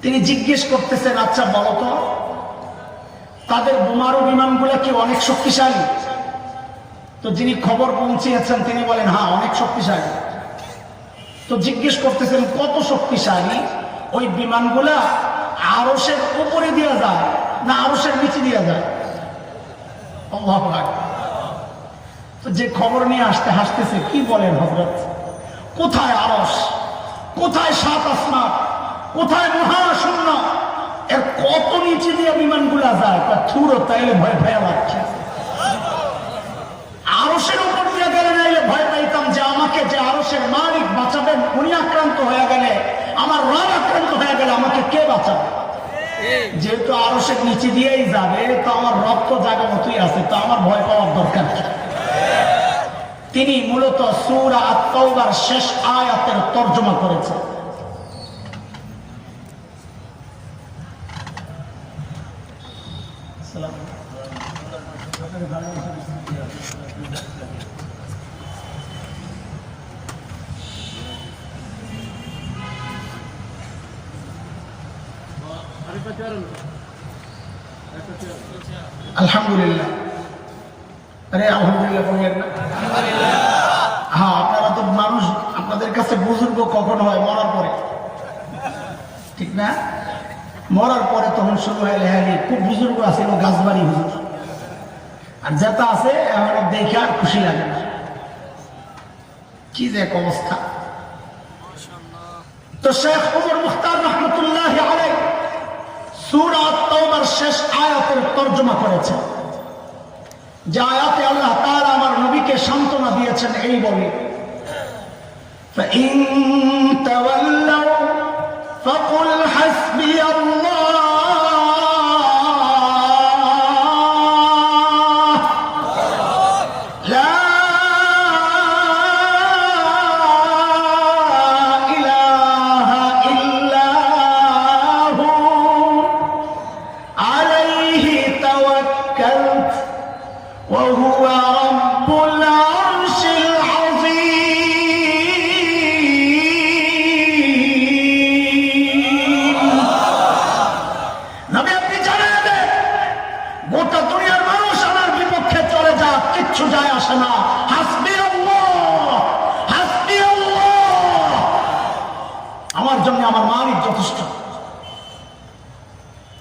তিনি জিজ্ঞেস করতেছেন আচ্ছা বলো তো, তাদের বোমারু বিমানগুলো কি অনেক শক্তিশালী? তো যিনি খবর পৌঁছিয়েছেন তিনি বলেন হ্যাঁ অনেক শক্তিশালী। তো জিজ্ঞেস করতেছেন কত শক্তিশালী? ওই বিমানগুলা আরশের উপরে দেওয়া যায় না আরশের নিচে দেওয়া যায়? আল্লাহু আকবার। তো যে খবর নিয়ে আসতে হাসতেছে, কি বলেন হযরত, কোথায় আরশ, কোথায় সাত আসমান, কোথায় মহাশূন্য, এর কত নিচে দিয়ে বিমানগুলা যায়? থুরো তাইলে ভয় ভয় লাগছে। আমার রব আক্রান্ত হয়ে গেলে আমাকে কে বাঁচাবে? যেহেতু আরো সে নিচে দিয়েই যাবে, তো আমার রব তো জায়গা মতোই আছে, তো আমার ভয় পাওয়ার দরকার কি? তিনি মূলত সূরা আত-তাওবার শেষ আয়াতের তর্জমা করেছেন। আলহামদুলিল্লাহ। আরে আলহামদুলিল্লাহ বললেন না? হ্যাঁ, আপনারা তো মানুষ, আপনাদের কাছে বুজুর্গ কখন হয়? মরার পরে, ঠিক না? মরার পরে তখন শুরু হয় লেহালি। খুব বুজুর্গ আছে গাছবাড়ি হুজুর, আর যেটা আছে এখন দেখে আর খুশি লাগে না। কি যে এক অবস্থা। তো শেখ ওমর মুখতার রহমতুল্লাহি আলাইহি সূরা আত-তাওবার শেষ আয়াতের তর্জমা করেছেন, যে আয়াতে আল্লাহ তাআলা আমার নবীকে সান্ত্বনা দিয়েছেন এই বলে, فَإِن تَوَلَّوْا فَقُلْ حَسْبِيَ اللَّهُ لَا إِلَٰهَ إِلَّا هُوَ عَلَيْهِ تَوَكَّلْتُ وَهُوَ رَبُّ الْعَرْشِ الْعَظِيمِ। নবী, আপনি জানিয়ে দেন, গোটা দুনিয়ার মানুষ আমার বিপক্ষে চলে যাক, কিচ্ছু যায় আসে না। হাসবি আল্লাহ, হাসবি আল্লাহ, আমার জন্য আমার মালিক যথেষ্ট।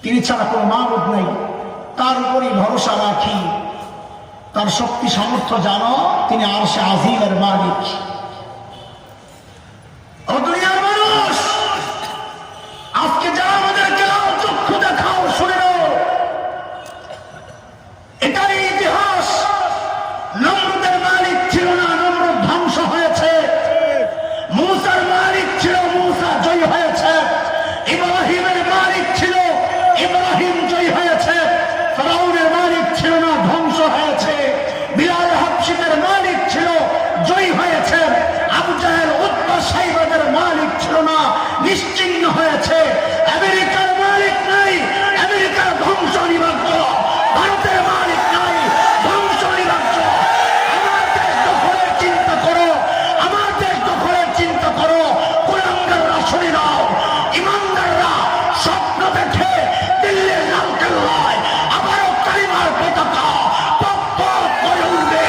তিনি ছাড়া কোনো মাবুদ নেই, তার উপরই ভরসা রাখি। তার শক্তি সামর্থ্য জানো, তিনি আরশে আজিমের মালিক। ও দুনিয়ার মানুষ, আজকে যারা আমাদেরকে লাল চক্ষু দেখাও, শুনে নাও, এটাই ইতিহাস। নমরুদের মালিক ছিল না, নমরুদ ধ্বংস হয়েছে। মূসার মালিক ছিল, মূসা জয়ী হয়েছে। ইব্রাহিমের মালিক ছিল, ইব্রাহিম জয়ী হয়েছে। ফিরআউনের মালিক ছিল না, ধ্বংস হয়েছে। বিলাল হাবশীদের মালিক ছিল, জয়ী হয়েছে। আবু জাহেল, উতবা, সাইবাদের মালিক ছিল না, নিশ্চিহ্ন হয়েছে। আমেরিকার মালিক নাই, আমেরিকার ধ্বংস অনিবার্য। ভারতের মালিক নাই, ধ্বংস অনিবার্য। আমার দেশ দখলের চিন্তা করো, আমার দেশ দখলের চিন্তা করো। কুলাঙ্গাররা শুনে নাও, ইমানদাররা স্বপ্ন দেখে দিল্লির লালকেল্লায় আবারও কালিমার পতাকা পপ পপ করে উঠবে।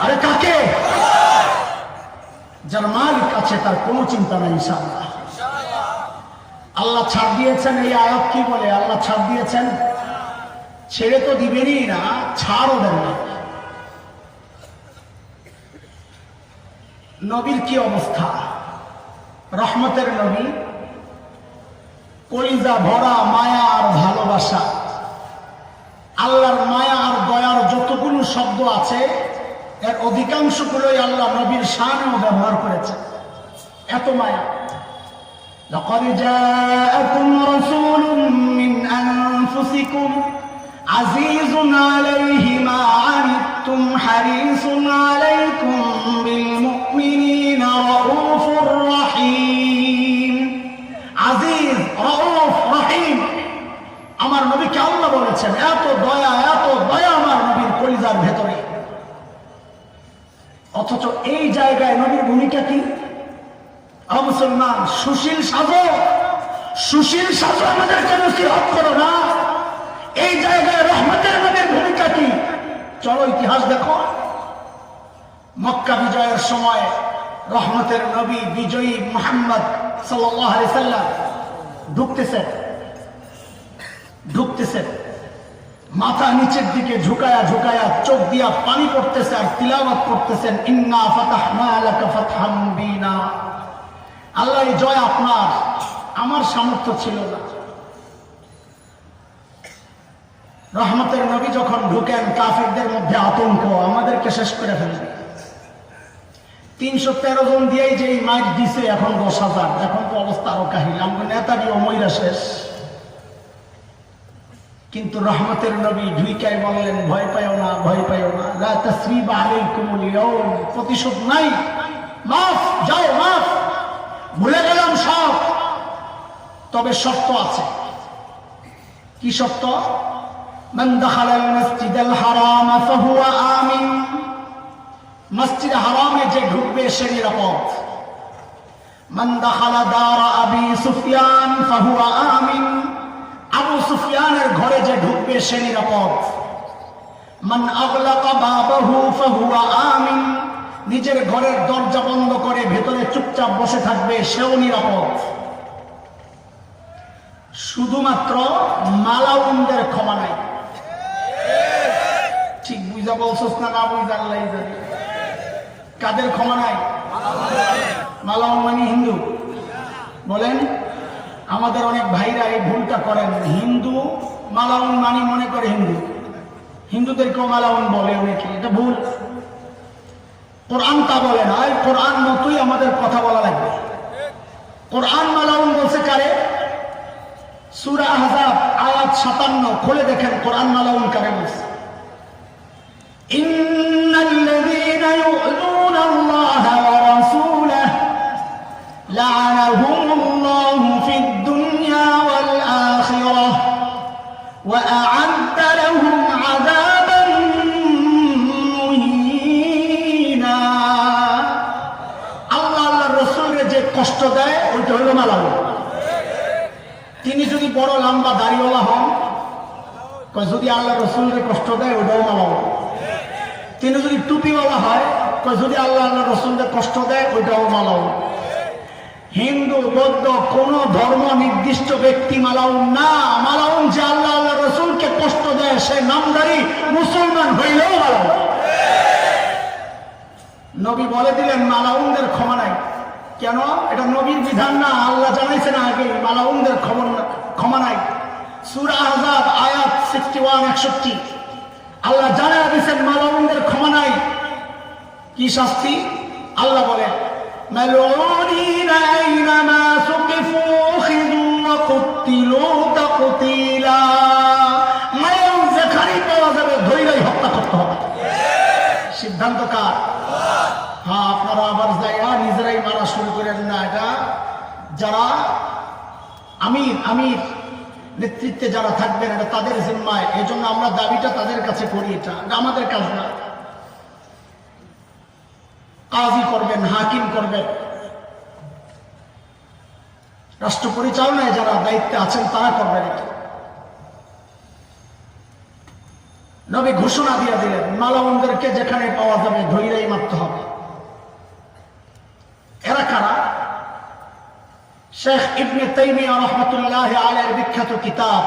আরে কাকে? যার মালিক আছে তার কোনো চিন্তা নেই ইনশাআল্লাহ। আল্লাহ ছাড় দিয়েছেন। এই আয়াত কি বলে? আল্লাহ ছাড় দিয়েছেন, ছেড়ে তো দিবেনই না, ছাড়ও দেন না। নবীর কি অবস্থা? রহমতের নবী, কলিজা ভরা মায়া আর ভালোবাসা। আল্লাহর মায়া আর দয়ার যতগুলো শব্দ আছে, এর অধিকাংশগুলোই আল্লাহ নবীর শানেও ব্যবহার করেছে। এত মায়া। لقد جاءكم رسول من أنفسكم عزيز عليه ما عنتم حريص عليكم بالمؤمنين رؤوف رحيم। আজিজ, রউফ, রহিম। আমার নবীকে আল্লাহ বলেছেন এত দয়া, এত দয়া আমার নবীর কলিজার ভেতরে। অথচ এই জায়গায় নবীর ভূমিকা কি? মুসলমান, সুশীল সাজো, সুশীল সাজো, আমাদেরকে নসিহত করো না। এই জায়গায় রহমতের নবীর ভূমিকা কি? চলো ইতিহাস দেখো। মক্কা বিজয়ের সময় রহমতের নবী বিজয়ী মুহাম্মদ সাল্লাল্লাহু আলাইহি সাল্লাম ঢুকতেছেন। মাথা নিচের দিকে ঝুঁকায়া ঝুঁকায়া চোখ দিয়া পানি পড়তেছে আর তিলাওয়াত করতেছেন, ইন্না ফাতাহনা লাকা ফাতহাম মুবিনা। আল্লাহ, এই জয় আপনার, আমার সামর্থ্য ছিল না। রহমতের নবী যখন ঢুকেন, কাফেরদের মধ্যে আতঙ্ক, আমাদেরকে শেষ করে ফেলবে। 313 জন দিয়েই যে মাইক দিছে, এখন 10,000। এখন তো অবস্থা আরো কাহিল, আমরা নেতাজি অমৈরা শেষ। কিন্তু রহমতের নবী ঢুইকাই বললেন, ভয় পাইও না, ভয় পাইও না, লা তাসরিবা আলাইকুমুল ইয়াউম, প্রতিশোধ নাই, মাফ, যাও মাফ, ভুলে গেলাম সব। তবে শর্ত আছে। কি শর্ত? মান দাখালাল মাসজিদাল হারাম ফাহুয়া আমিন, মসজিদ হারামে যে ঢুকবে সে নিরাপদ। মান দাখালা দার আবি সুফিয়ান ফাহুয়া আমিন, আবু সুফিয়ানের ঘরে যে ঢুকবে সে নিরাপদ। মান আগলাকা বাবাহু ফাহুয়া আমিন, নিজের ঘরের দরজা বন্ধ করে ভেতরে চুপচাপ বসে থাকবে, সেও নিরাপদ। শুধুমাত্র মালাউনদের ক্ষমা নাই। ঠিক বুঝা বলছস না, না বুঝা আল্লাহই জানে। কাদের ক্ষমা নাই? মালাউন মানে হিন্দু। বলেন, আমাদের অনেক ভাইরা এই ভুলটা করেন, হিন্দু মালাউন মানি মনে করে হিন্দু, হিন্দুদেরকেও মালাউন বলে অনেকে, এটা ভুল। কোরআন তা বলে না, কোরআন মতোই আমাদের কথা বলা লাগবে। কোরআন মালাউন বলছে কারে? সূরা আহজাব আয়াত 57, খুলে দেখেন কোরআন মালাউন কারে বলছে। ইন্নাল্লাযীনা ইউযুনা আল্লাহ ওয়া রাসূলাহু লা'আনাহুমুল্লাহু ফিদ দুনিয়া ওয়াল আখিরাহ ওয়া আ'আদ্দা লাহুম আযাবান মুহিনা। আল্লাহ আল্লাহর রাসূলকে যে কষ্ট দেয় ওইটা হলো মালাউন। তিনি যদি বড় লম্বা দাড়িওয়ালা হন, যদি আল্লাহ রসুলকে কষ্ট দেয় ওটাও মালাউন। তিনি যদি টুপিওয়ালা হয়, যদি আল্লাহ আল্লাহ রসুলকে কষ্ট দেয় ওইটাও মালাউন। হিন্দু বৌদ্ধ কোন ধর্ম নির্দিষ্ট ব্যক্তি মালাউন না। মালাউন যে আল্লাহ আল্লাহ রসুলকে কষ্ট দেয় সে নামদারি মুসলমান হইলেও মালাউন। নবী বলে দিলেন মালাউনদের ক্ষমা নাই। কেন? এটা নবীর বিধান না, আল্লাহ জানাইছেন আগে মালাউনদের ক্ষমা নাই। সূরা আহজাব আয়াত 61-61 আল্লাহ জানাই দিয়েছেন মালাউনদের ক্ষমা নাই। কি শাস্তি? আল্লাহ বলেন, মালউনিনা আইনামা সুকিফু উখিযু ওয়া কুতিলু তাকতীলা। মালাউন যেখানেই পাওয়া যাবে ধৈর্যই হত্যা করতে হবে। সিদ্ধান্ত কার? হ্যাঁ, আপনারা আবার যাইয়া নিজেরাই মারা শুরু করেন না। এটা যারা আমির নেতৃত্বে যারা থাকবেন এটা তাদের জিম্মায়। এই জন্য আমরা দাবিটা তাদের কাছে করি। এটা আমাদের কাজ না। কাজী করবেন, হাকিম করবেন, রাষ্ট্র পরিচালনায় যারা দায়িত্বে আছেন তারা করবেন। এটা নবী ঘোষণা দিয়ে দিলেন মালাউনদেরকে যেখানে পাওয়া যাবে ধৈর্যই মারতে হবে। এরা কারা? শেখ ইবনে তাইমিয়া রাহমাতুল্লাহি আলাইহির বিখ্যাত কিতাব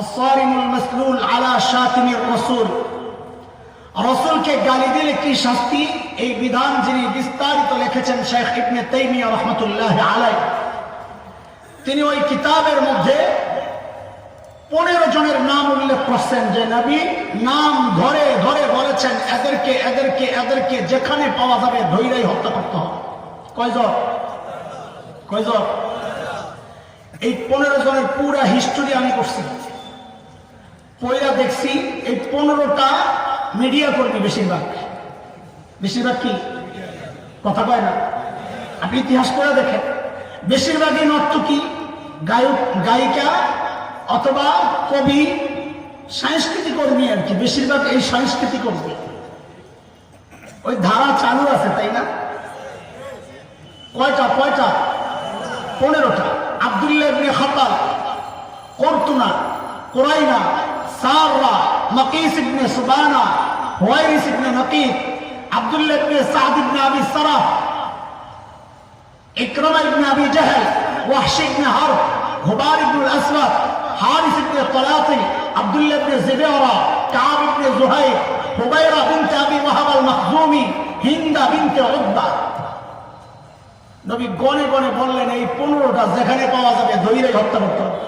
আস-সারিমুল মাসলুল আলা শাতিমির রাসূল, রাসূলকে গালি দিলে কি শাস্তি, এই বিধান যিনি বিস্তারিত লিখেছেন শেখ ইবনে তাইমিয়া রাহমাতুল্লাহি আলাইহি। তিনি ওই কিতাবের মধ্যে 15 জনের নাম উল্লেখ করছেন যে নবী নাম ধরে ধরে বলেছেন এদেরকে এদেরকে এদেরকে যেখানে পাওয়া যাবে ধৈর্যই হত্যা করতে হবে। কয়জন? এই 15 জনের পুরা হিস্টোরি আমি করছি, পয়লা দেখছি। এই 15টা মিডিয়া কর্মী, বেশিরভাগ কি কথা কয় না। আপনি ইতিহাস করে দেখেন, বেশিরভাগই নর্তকী, গায়ক গায়িকা অথবা কবি, সাংস্কৃতিক কর্মী আর কি। বেশিরভাগ এই সাংস্কৃতিক কর্মী। ওই ধারা চালু আছে, তাই না? কয়টা? 15টা। আব্দুল্লাহ ইবনে খাতাল, কর্তুনা, কুরাইনা, সাররা, মাকিস ইবনে সুবানা, হুয়াইরিস ইবনে নাকিব, আব্দুল্লাহ ইবনে সাদ ইবনে আবি সারাহ, ইকরামা ইবনে আবি জাহল, ওয়াহশি ইবনে হারব, হুবার ইবনে আসওয়াদ, হারিস ইবনে তলাতি, আব্দুল্লাহ ইবনে জিবারা, কাব ইবনে জুহাইর, হুবাইরা বিনতে আবি ওয়াহাব আল মাখজুমি, হিন্দা বিনতে উতবা। নবী গনে গনে বললেন এই 15টা যেখানে পাওয়া যাবে ধৈর্য হত্যা করতে হবে।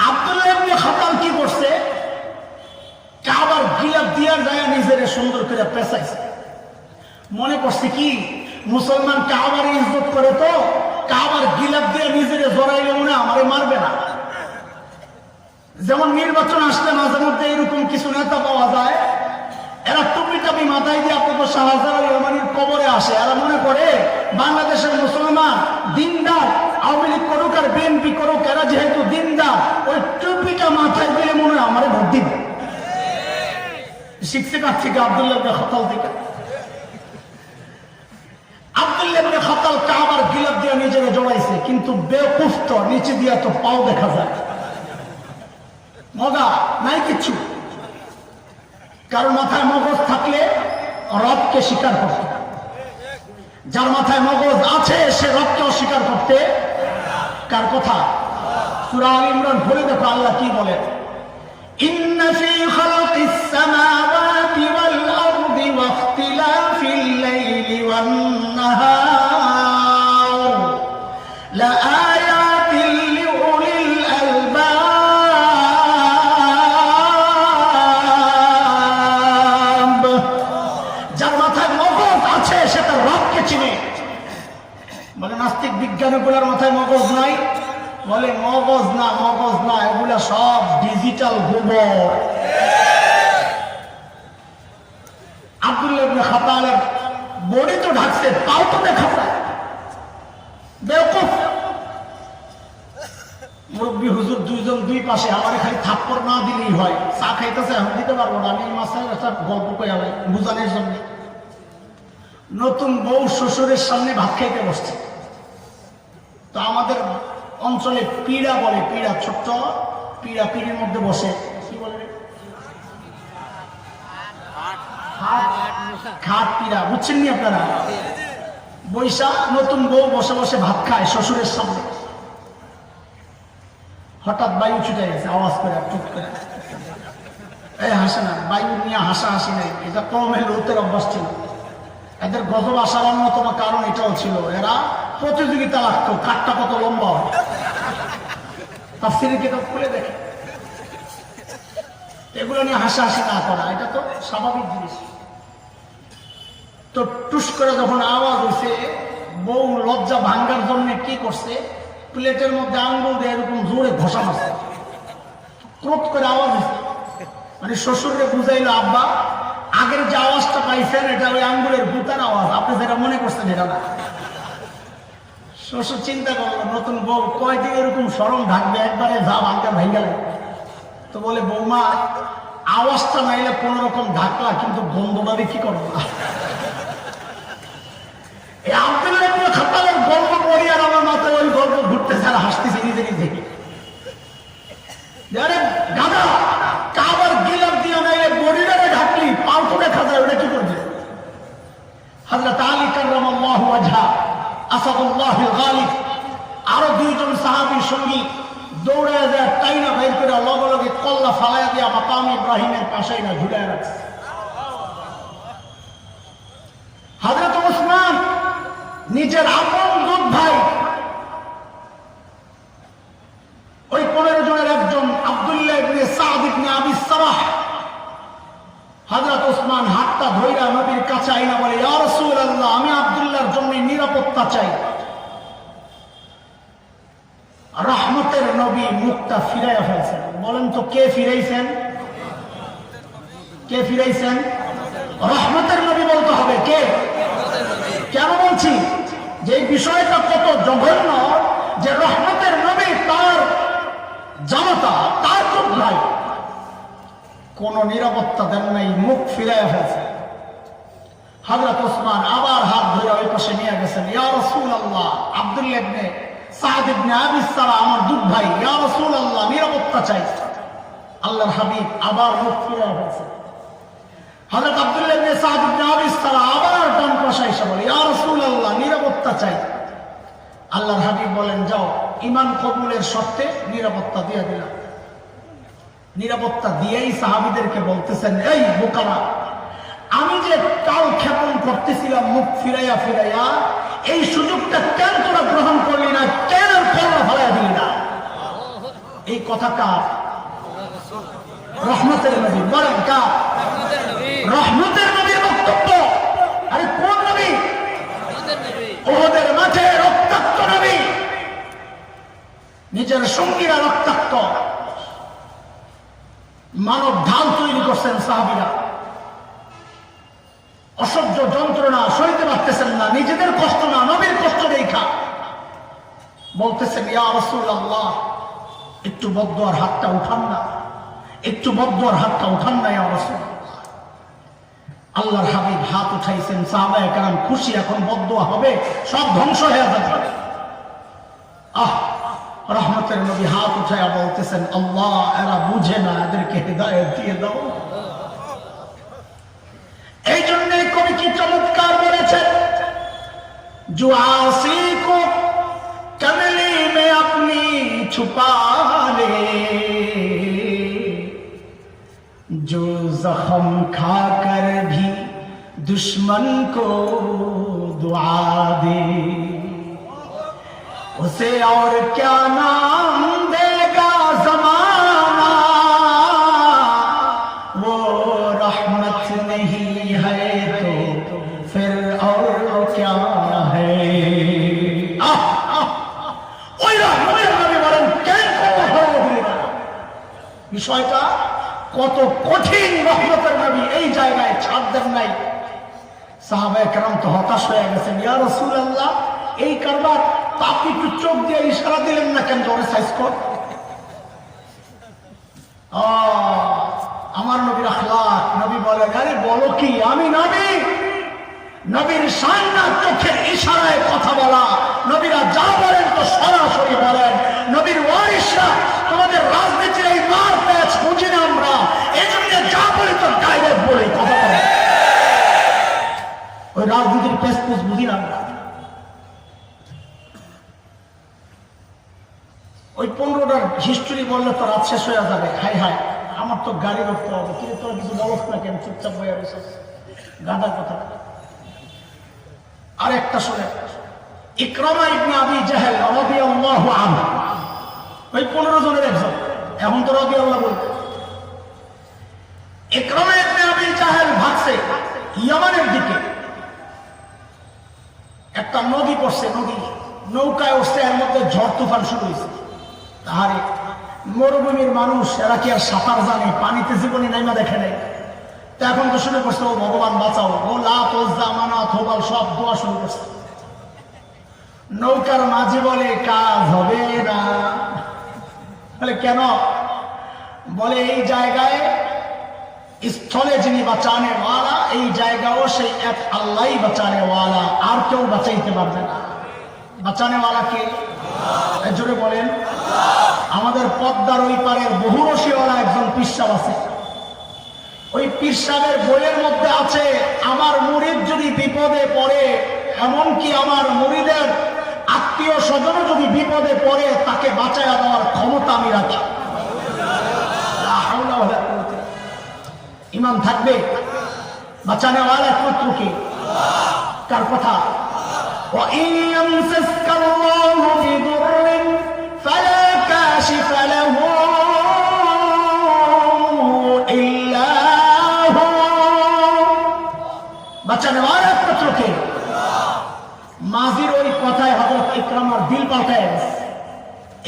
আব্দুল্লাহ ইবনে খাতাল কি করছে? কাবার গিলাফ দিয়ার যায় নিজের সুন্দর করে পেঁচাইছে। মনে করছে কি মুসলমান কাবার ইজ্জত করে, তো কাবার গিলাফ দিয়ে নিজের জড়াইলে মনে আমারে মারবে না। যেমন নির্বাচন আসলে মাঝে মধ্যে এরকম কিছু নেতা পাওয়া যায়, এরা টুপি টাপি মাথায় দিয়ে আপনাদের শাহজালাল রহমানির কবরে আসে। এরা মনে করে বাংলাদেশের মুসলমান দিনদার, আওয়ামী লীগ করুক আর বিএনপি করুক, এরা যেহেতু দিনদার, ওই টুপিটা মাথায় দিলে মনে হয় আমারে ভোট দিবে। শিখছে কার থেকে? আব্দুল্লাহ ইবনে খাতাল থেকে। আব্দুল্লাহ ইবনে খাতাল কাবার গিলাফ দিয়ে নিজেকে জড়াইছে, কিন্তু বেকুফ তো নিচে দিয়া তো পাও দেখা যায়, মজা নাই কিচ্ছু। কারণ মাথায় মগজ থাকলে রবকে স্বীকার করতে, যার মাথায় মগজ আছে সে রবকে অস্বীকার করতে কার কথা? সূরা আল ইমরান বলে দেখো আল্লাহ কি বলে, ইন্না ফি খালকিস সামাওয়াতি ওয়াল আরদি ওয়া ইখতিলাফিল লাইলি ওয়ান নাহার লাআয়াতিন লিউলিল আলবাব। যার মাথায় মগজ আছে সে তার রবকে চিনে। বলে নাস্তিক বিজ্ঞানীগুলোর মাথায় মগজ নাই? বলে মগজ না, মগজ না, এগুলা সব ডিজিটাল গোবর। আব্দুল্লাহ ইবনে খাতালের বডি তো ঢাকছে, পাও তো দেখা যায়। বেওকুফ মুরব্বী হুজুর দুইজন দুই পাশে, আমার খালি থাপ্পড় না দিলেই হয়। চা খাইতেছে এখন দিতে পারবো না, আমি এই মাসায় একটা গল্প কই হবে বুঝানোর জন্য। নতুন বউ শ্বশুরের সামনে ভাত খাইতে বসছে, তো আমাদের অঞ্চলে পিড়া বলে, পিড়া ছোট্ট পিড়া, পিড়ির মধ্যে বসে কি বলে খাট পিড়া, বুঝছেন নি আপনারা? বৈশা নতুন বউ বসে বসে ভাত খায় শ্বশুরের সামনে। হঠাৎ বায়ু ছুটে গেছে, আওয়াজ করে চুপ করে, এই হাসে না, বায়ু নিয়ে হাসা হাসি নেই, এটা কমের লোতের অভ্যাস ছিল। এদের গজব আসার অন্যতম কারণ এটাও ছিল, এরা প্রতিযোগিতা লাগতো কাঠটা কত লম্বা হয়। তাফসীরের কিতাব খুলে দেখে, এগুলো নিয়ে হাসাহাসি না করা এটা তো স্বাভাবিক জিনিস। তো টুস করে যখন আওয়াজ হয়েছে, বউ লজ্জা ভাঙ্গার জন্য কি করছে, প্লেটের মধ্যে আঙ্গুল দিয়ে এরকম জোরে ঘষা মারছে। ক্রোধ করে আওয়াজ হয়েছে, মানে শ্বশুরকে বুঝাইলো আব্বা আগের যে আওয়াজটা পাইছেন এটা ওই আঙ্গুলের গুতার আওয়াজ, আপনি যেটা মনে করছেন এটা না। শ্বশুর চিন্তা করলো নতুন বউ কয়দিন এরকম সরম ঢাকবে, একবারে যা ভাঙ্গা ভাঙ্গা লাগবে। তো বলে বৌমা আওয়াজটা নাইলে কোন রকম ঢাকলা, কিন্তু গন্ধটা কি করবো না। এই আব্দুল্লাহ ইবনে খাতালের গল্প পড়ি আর আমার মাথায় ওই গল্প ঘুরতে ছাড়া হাসতেছি নিজে নিজে। আরে গাধা, কাবার গিলাফ দিয়ে নাইলে বডিটারে ঢাকলি, পাও তো দেখা যায়, ওটা কি করবে? হযরত আলী কাররামাল্লাহু ওয়াজহা আসাদুল্লাহিল গালিব আরো দুইজন সাহাবীর সঙ্গী দৌড়ায় যায়, টাইনা বের করে লগে লগে কল্লা ফালাইয়া দিয়া মাকাম ইব্রাহিমের পাশেই না ঝুলায় রাখছে। হযরত ওসমান নিজের আপন দুধ ভাই ওই 15 জনের একজন আব্দুল্লাহ ইবনে সাদ ইবনে আবি সারাহ, হযরত ওসমান হাতটা ধইরা নবীর কাছে আইনা বলে, ইয়া রাসূলুল্লাহ আমি আব্দুল্লাহর জন্য নিরাপত্তা চাই। রহমতের নবী মুখটা ফিরাইয়া ফেলছেন। বলেন তো কে ফিরাইছেন? কে ফিরাইছেন? রহমতের নবী বলতে হবে। কে? কেন বলছি যে বিষয়টা কত জঘন্য, যে রহমতের নবী তার জামাতা, তার দুধ ভাই কোন নিরাপত্তা দেন নাই, মুখ ফিরাইয়া ফেলছে। হযরত ওসমান আবার হাত ধরে ওই পাশে নিয়ে গেছেন, ইয়া রাসূলুল্লাহ আব্দুল্লাহ ইবনে সাদ ইবনে আবি সারা আমার দুধ ভাই, ইয়া রাসূলুল্লাহ নিরাপত্তা চাই। আল্লাহর হাবিব আবার মুখ ফিরাইয়া ফেলছে। হযরত আব্দুল্লাহ ইবনে সাদ ইবনে আবি সারা আবার ডান পাশে এসে বলে, ইয়া রাসূলুল্লাহ নিরাপত্তা চাই। আল্লাহর হাবিব বলেন, যাও ইমান কবুলের শর্তে নিরাপত্তা দিয়ে দিলাম। নিরাপত্তা দিয়েই সাহাবীদেরকে বলতেছেন, এই বোকারা, আমি যে কাল ক্ষেপণ করতেছিলাম মুখ ফিরাইয়া ফিরাইয়া, এই সুযোগটা কেন তোরা গ্রহণ করলি না? কেন কলমা ফেলাইয়া দিলি না? এই কথা কার? রহমতের নবী। বলেন কার? রহমতের নবীর বক্তব্য। আরে কোন নবী? ওহদের মাঠে রক্তাক্ত নবী, নিজের সঙ্গীরা রক্তাক্ত, মানব ঢাল তৈরি করছেন সাহাবীরা, অসহ্য যন্ত্রণা সইতে পারতেছেন না, নিজেদের কষ্ট না নবীর কষ্ট দেখা বলতেছেন, ইয়া রাসূলুল্লাহ, একটু বদদুয়ার হাতটা উঠান না, একটু বদদুয়ার হাতটা উঠান না ইয়া রাসূলুল্লাহ। আল্লাহর হাবিব হাত উঠাইছেন, সাহাবায়ে কেরাম খুশি, এখন বদদুয়া হবে, সব ধ্বংস হয়ে যাবে। রহমতের নবী হাত উঠাইয়া বলতেছেন, আল্লাহ, এরা বুঝে না, এদেরকে হিদায়াত দিয়ে দাও। এই জন্য কবি কি চমৎকার বলেছেন, जो आसी को कमली में अपनी छुपा ले, जो जख्म खाकर भी दुश्मन को दुआ दे, उसे और क्या नाम देगा जमाना, वो रहमत नहीं है तो फिर और क्या है। ওই রহমতের নবী বলেন, কেন বিষয়টা কত কঠিন। রহমতের নবী এই জায়গায় ছাড় দেন নাই। সাহাবায়ে কেরাম তো হতাশ হয়ে গেছেন, ইয়া রাসূলুল্লাহ, এই কারবার আপনি একটু চোখ দিয়ে ইশারা দিলেন না কেন? জোরে সাইজ কর। আমার নবীর আখলাক। নবী বলেন, আরে বলো কি, আমি নবী। নবীর শান না চোখের ইশারায় কথা বলা। নবীরা যা বলেন তো সরাসরি বলেন। নবীর ওয়ারিসরা তোমাদের রাজনীতির এই মার প্যাচ বুঝি না আমরা, এই জন্য যা বলি তো ডাইরেক্ট বলি, কথা বলে। ওই রাজনীতির প্যাচ পুষ বুঝি না আমরা। ওই 15টার হিস্ট্রি বললে তো রাত শেষ হয়ে যাবে। হাই হাই, আমার তো গাড়ি রুখতে হবে। কিন্তু তোর কিছু বলস না কেন? চুপচাপ বইয়া বসেছ, গাঁদার কথা। আরেকটা শুনে, ইকরামা ইবনে আবি জাহেল রাদিয়াল্লাহু আনহু, ওই 15 জনের একজন, এখন তো রাদিয়াল্লাহু বলবে। ইকরামা ইবনে আবি জাহেল ভাগছে ইয়ামানের দিকে। একটা নদী পড়ছে, নদী, নৌকায় উঠছে, এর মধ্যে ঝড় তুফান শুরু হয়েছে। তাহারে মরুভূমির মানুষ, এরা কি আর সাঁতার জানে? পানিতে জীবনে নাইমা দেখে নেই। তো এখন তো শুরু করছে, ও ভগবান বাঁচাও, ও লাত, ও জামানা, থোবাল, সব দোয়া শুরু করছে। নৌকার মাঝি বলে, কাজ হবে না। বলে কেন? বলে এই জায়গায় স্থলে যিনি বাঁচানে ওয়ালা, এই জায়গাও সেই এক আল্লাহ বাঁচানে ওয়ালা, আর কেউ বাঁচাইতে পারবে না। বাঁচানে ওয়ালা কে? জোরে বলেন। আমাদের পদ্মার ওই পারের বহু রশিওয়ালা একজন পীর সাহেব আছে। ওই পীর সাহেবের বইয়ের মধ্যে আছে, আমার মুরিদ যদি বিপদে পড়ে, এমনকি আমার মুরিদের আত্মীয় স্বজন যদি বিপদে পড়ে, তাকে বাঁচায়া দেওয়ার ক্ষমতা আমি রাখি। ইমান থাকবে। বাঁচানে ওয়ালা একমাত্র কে? কার কথা? وَإِن يَمْسَسْكَ اللَّهُ بِضُرٍّ فَلَا كَاشِفَ لَهُ إِلَّا هُوَ। বাঁচানে ওয়ালা একমাত্র কে? মাজির ওই কথায় হযরত ইকরামার দিল পাল্টায় গেছে।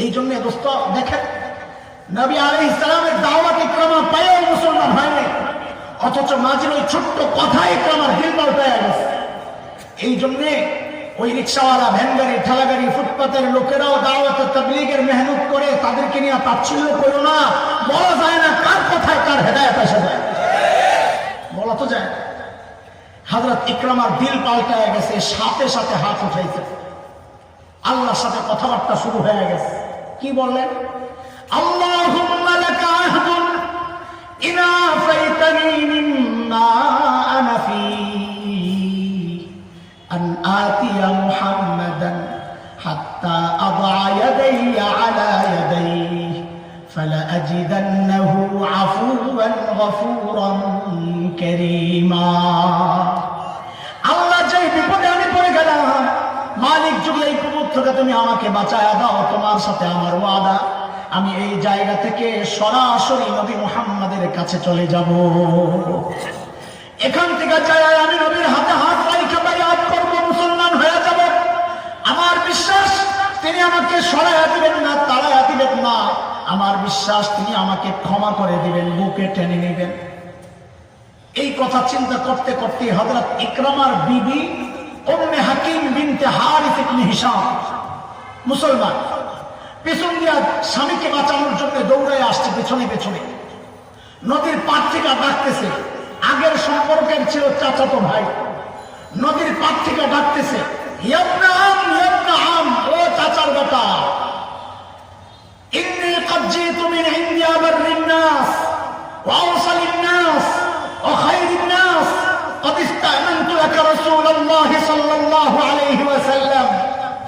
এই জন্য দোস্ত দেখেন, নবী আলাইহিস সালামের দাওয়াত ইকরামা পায়ও মুসলমান হয়নি, অথচ মাজির ওই ছোট্ট কথায় ইকরামার দিল পাল্টায় গেছে। এই জন্যে ওই রিক্সাওয়ালা, ভ্যানগাড়ি, ঠেলাগাড়ি, ফুটপাতের লোকেরাও দাওয়াত তাবলীগের মেহনত করে, তাদেরকে নিয়ে তাচ্ছিল্য করো না। বলা যায় না কার কথায় কার হেদায়েত আসে যায়, বলা তো যায়। হযরত ইকরামার দিল পাল্টায় গেছে, সাথে সাথে হাত উঠাইছে, আল্লাহর সাথে কথাবার্তা শুরু হয়ে গেছে। কি বললেন? আল্লাহুম্মা লাকা আহদুন ইনা ফাইতানি মিম্মা আনা ফি আন আতিয়া মুহাম্মাদান حتى أضع يدي على يديه فلأجدنه عفوا غفورا كريما আল্লাহ যেই বিপদে আমি পড়ে গেলাম, মালিক যদি এই বিপদ থেকে তুমি আমাকে বাঁচায়া দাও, তোমার সাথে আমার ওয়াদা, আমি এই জায়গা থেকে সরাসরি নবী মুহাম্মাদের কাছে চলে যাব। এখান থেকে যাই আমি নবীর হাতে হাত রাখা বায়াত করব, মুসলমান হয়ে যাব। আমার বিশ্বাস তিনি আমাকে সরাইয়া দিবেন না, তাড়াইয়া দিবেন না। আমার বিশ্বাস তিনি আমাকে ক্ষমা করে দিবেন, বুকে টেনে নেবেন। এই কথা চিন্তা করতে করতে হযরত ইকরামার বিবি উম্মে হাকিম বিনতে হারিস ইবনে হিশাম মুসলমান পেছন দিয়া স্বামীকে বাঁচানোর জন্য দৌড়ায় আসছে পেছনে পেছনে। নদীর পাড় থেকে ডাকতেছে, আগের সম্পর্কের ছিল চাচাতো ভাই। নদীর পাড় থেকে ডাকতেছে, ইয়াবনা আম, ও চাচার বেটা, ইন্নী قد جئت من عند أبر الناس وأوصل الناس وخير الناس قد استأمنت لك رسول الله صلى الله عليه وسلم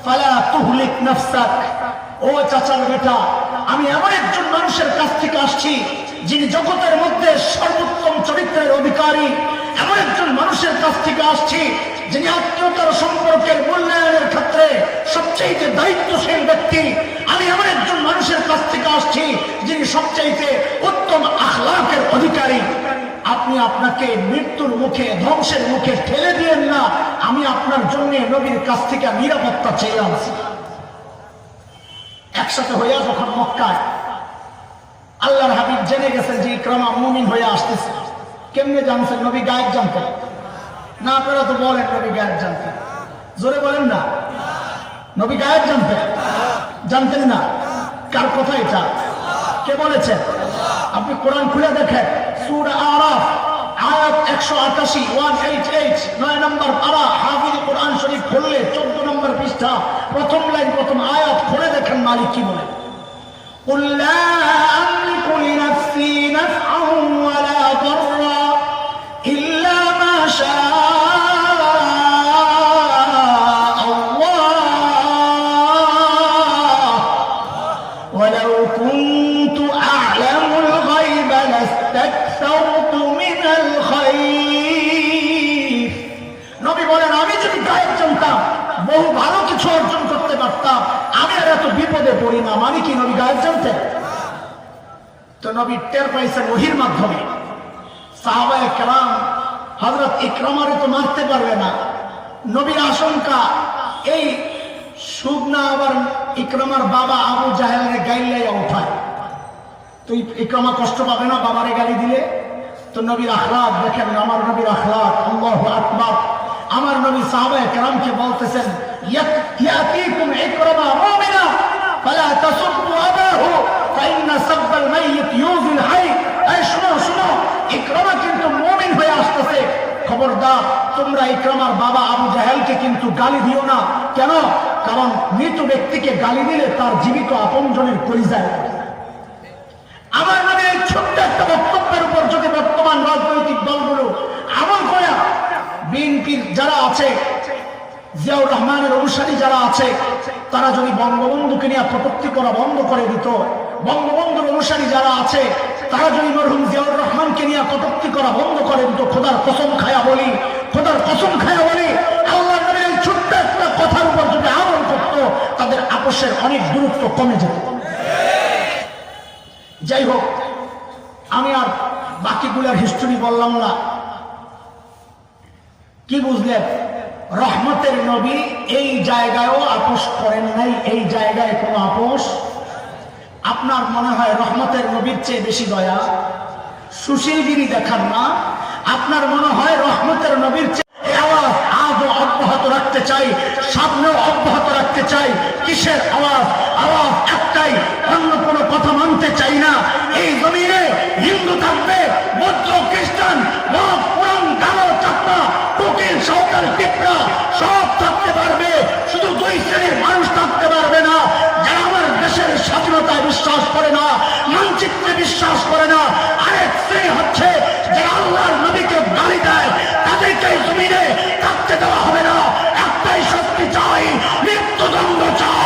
فلا تهلك نفسك। ও চাচার বেটা, আমি এমন একজন মানুষের কাছ থেকে আসছি যিনি জগতের মধ্যে সর্বোত্তম চরিত্রের অধিকারী। এমন একজন মানুষের কাছ থেকে আসছি যিনি আত্মীয়তার সম্পর্কের মূল্যায়নের ক্ষেত্রে সবচেয়ে দায়িত্বশীল ব্যক্তি। আমি এমন একজন মানুষের কাছ থেকে আসছি যিনি সবচেয়ে উত্তম আখলাকের অধিকারী। আপনি আপনাকে মৃত্যুর মুখে, ধ্বংসের মুখে ঠেলে দিয়েন না। আমি আপনার জন্য নবীর কাছ থেকে নিরাপত্তা চেয়ে আনছি। একসাথে হইয়া যখন মক্কায় আল্লাহর হাবিব জেনে গেছেন যে ইকরামা মুমিন হয়ে আসতেছে। কেমনে জানছেন? নবী গায়েব জানতেন না? আপনারা তো বলেন নবী গায়েব জানতেন, জোরে বলেন না। নবী গায়েব জানতেন? জানতেন না। কার কথা এটা? কে বলেছেন? আপনি কোরআন খুলে দেখেন, সূরা আরাফ আয়াত 188 188 9 নম্বর পারা। হাফিজ কোরআন শরীফ খুললে 14 নম্বর পৃষ্ঠা, প্রথম লাইন, প্রথম আয়াত খুলে দেখেন মালিক কি বলে। قل لا أملك لنفسي نفعا ولا ضرا إلا ما شاء الله ولو كنت أعلم الغيب لاستكثرت من الخير। নবী বলেন, আমি যদি গায়েব জানতাম বহু ভালো কিছু অর্জন করতে পারতাম, আমি আর এত বিপদে পড়ি না। মানে কি নবী গায়েব জানতেন? তো নবী টের পাইছেন ওহীর মাধ্যমে। সাহাবায়ে কেরাম হযরত ইকরামারে তো মারতে পারবে না। নবীর আশঙ্কা এই সুবনা আবার ইকরামার বাবা আবু জাহেলের গাইলাইয়া উঠায়, তো ইকরামা কষ্ট পাবে না বাবারে গালি দিলে? তো নবীর আখলাক দেখেন, আমার নবীর আখলাক, আল্লাহু আকবার। আমার নবী সাহাবায়ে কেরামকে বলতেছেন, ইয়াতিকুম ইকরামা মুমিনা ফালা তাসুব্বু আবাহু ফাইন্না সাব্বাল মাইয়িত ইউযিল হাই। এই শুনো শুনো, ইকরামা কিন্তু মুমিন হয়ে আসতেছে, খবরদার তোমরা ইকরামার বাবা আবু জাহেলকে কিন্তু গালি দিও না। কেন? কারণ মৃত ব্যক্তিকে গালি দিলে তার জীবিত আপনজনের কলিজায়। আমার নবী এই ছোট্ট একটা বক্তব্যের উপর যদি বর্তমান রাজনৈতিক দলগুলো আমল করে, বিএনপির যারা আছে, জিয়াউর রহমানের অনুসারী যারা আছে, তারা যদি বঙ্গবন্ধুকে নিয়ে কটূক্তি করা বন্ধ করে দিত, বঙ্গবন্ধুর অনুসারী যারা আছে তারা যদি মরহুম জিয়াউর রহমানকে নিয়ে কটূক্তি করা বন্ধ করে দিত, খোদার কসম খায়া বলি, খোদার কসম খায়া বলি, আল্লাহর নবীর এই ছোট্ট একটা কথার উপর যদি আমল করত, তাদের আপোষের অনেক দূরত্ব কমে যেত। যাই হোক, আমি আর বাকিগুলোর হিস্ট্রি বললাম না। কি বুঝলেন? রহমতের নবী এই জায়গায়ও আপোষ করেন নাই। এই জায়গায় কোনো আপোষ। আপনার মনে হয় রহমতের নবীর চেয়ে বেশি দয়া, সুশীলগিরি দেখান না? আপনার মনে হয় রহমতের নবীর চেয়ে? এই আওয়াজ আজও অব্যাহত রাখতে চাই, সামনেও অব্যাহত রাখতে চাই। কিসের আওয়াজ? আওয়াজ একটাই, অন্য কোনো কথা মানতে চাই না। এই জমিনে হিন্দু থাকবে, বৌদ্ধ, খ্রিস্টান, মদ, পুরাণ, কালো, চাপড়া, কোকিল, সাঁওতাল, টিপরা সব থাকতে পারবে, শুধু দুই শ্রেণীর মানুষ থাকতে পারবে না, যারা আমার দেশের স্বাধীনতায় বিশ্বাস করে না, মানচিত্রে বিশ্বাস করে না। আরেক শ্রেণী হচ্ছে যারা আল্লাহর নবীকে গালি দেয়, তাদেরকে জমিনে থাকতে দেওয়া হবে না। একটাই শক্তি চাই, মৃত্যুদণ্ড চাই।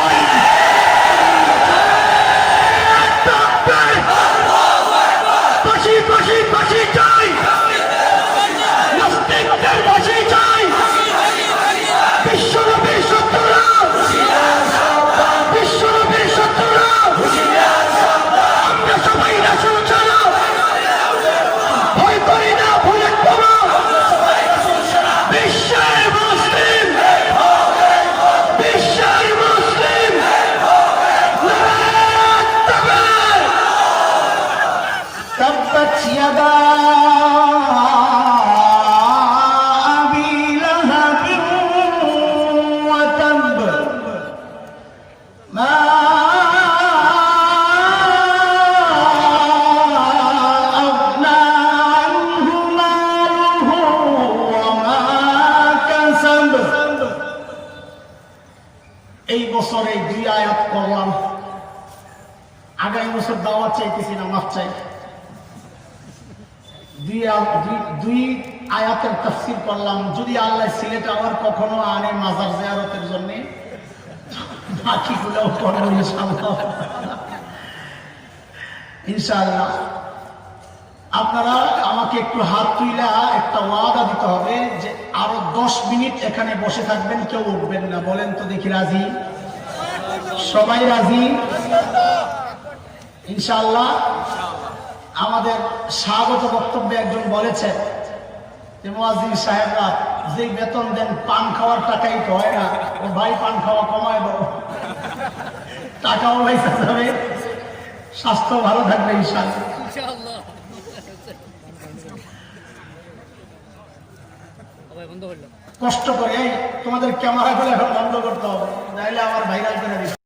অনুযায়ী 2 আয়াত করলাম। আগামী বছর দাওয়াত চাইতেছি না, মাফ চাই। 2 আয়াতের তাফসীর করলাম। যদি আল্লাহ সিলেট আবার কখনো আনে মাজার জিয়ারতের জন্য, বাকিগুলোও করবো ইনশাআল্লাহ। ইনশাআল্লাহ আপনারা আমাকে একটু হাত তুইলা একটা ওয়াদা দিতে হবে যে আরো 10 মিনিট এখানে বসে থাকবেন, কেউ উঠবেন না। বলেন তো দেখি, রাজি? সবাই রাজি? ইনশাআল্লাহ। আমাদের স্বাগত বক্তব্যে একজন বলেছেন যে মুয়াজ্জিন সাহেবরা যে বেতন দেন পান খাওয়ার টাকাই তো হয় না। ও ভাই, পান খাওয়া কমায় দাও, টাকাও পয়সা যাবে, স্বাস্থ্য ভালো থাকবে ইনশাআল্লাহ। কষ্ট করে তোমাদের ক্যামেরা গুলো এখন বন্ধ করতে হবে, নাইলে আমার ভাইরাল করে দিবে।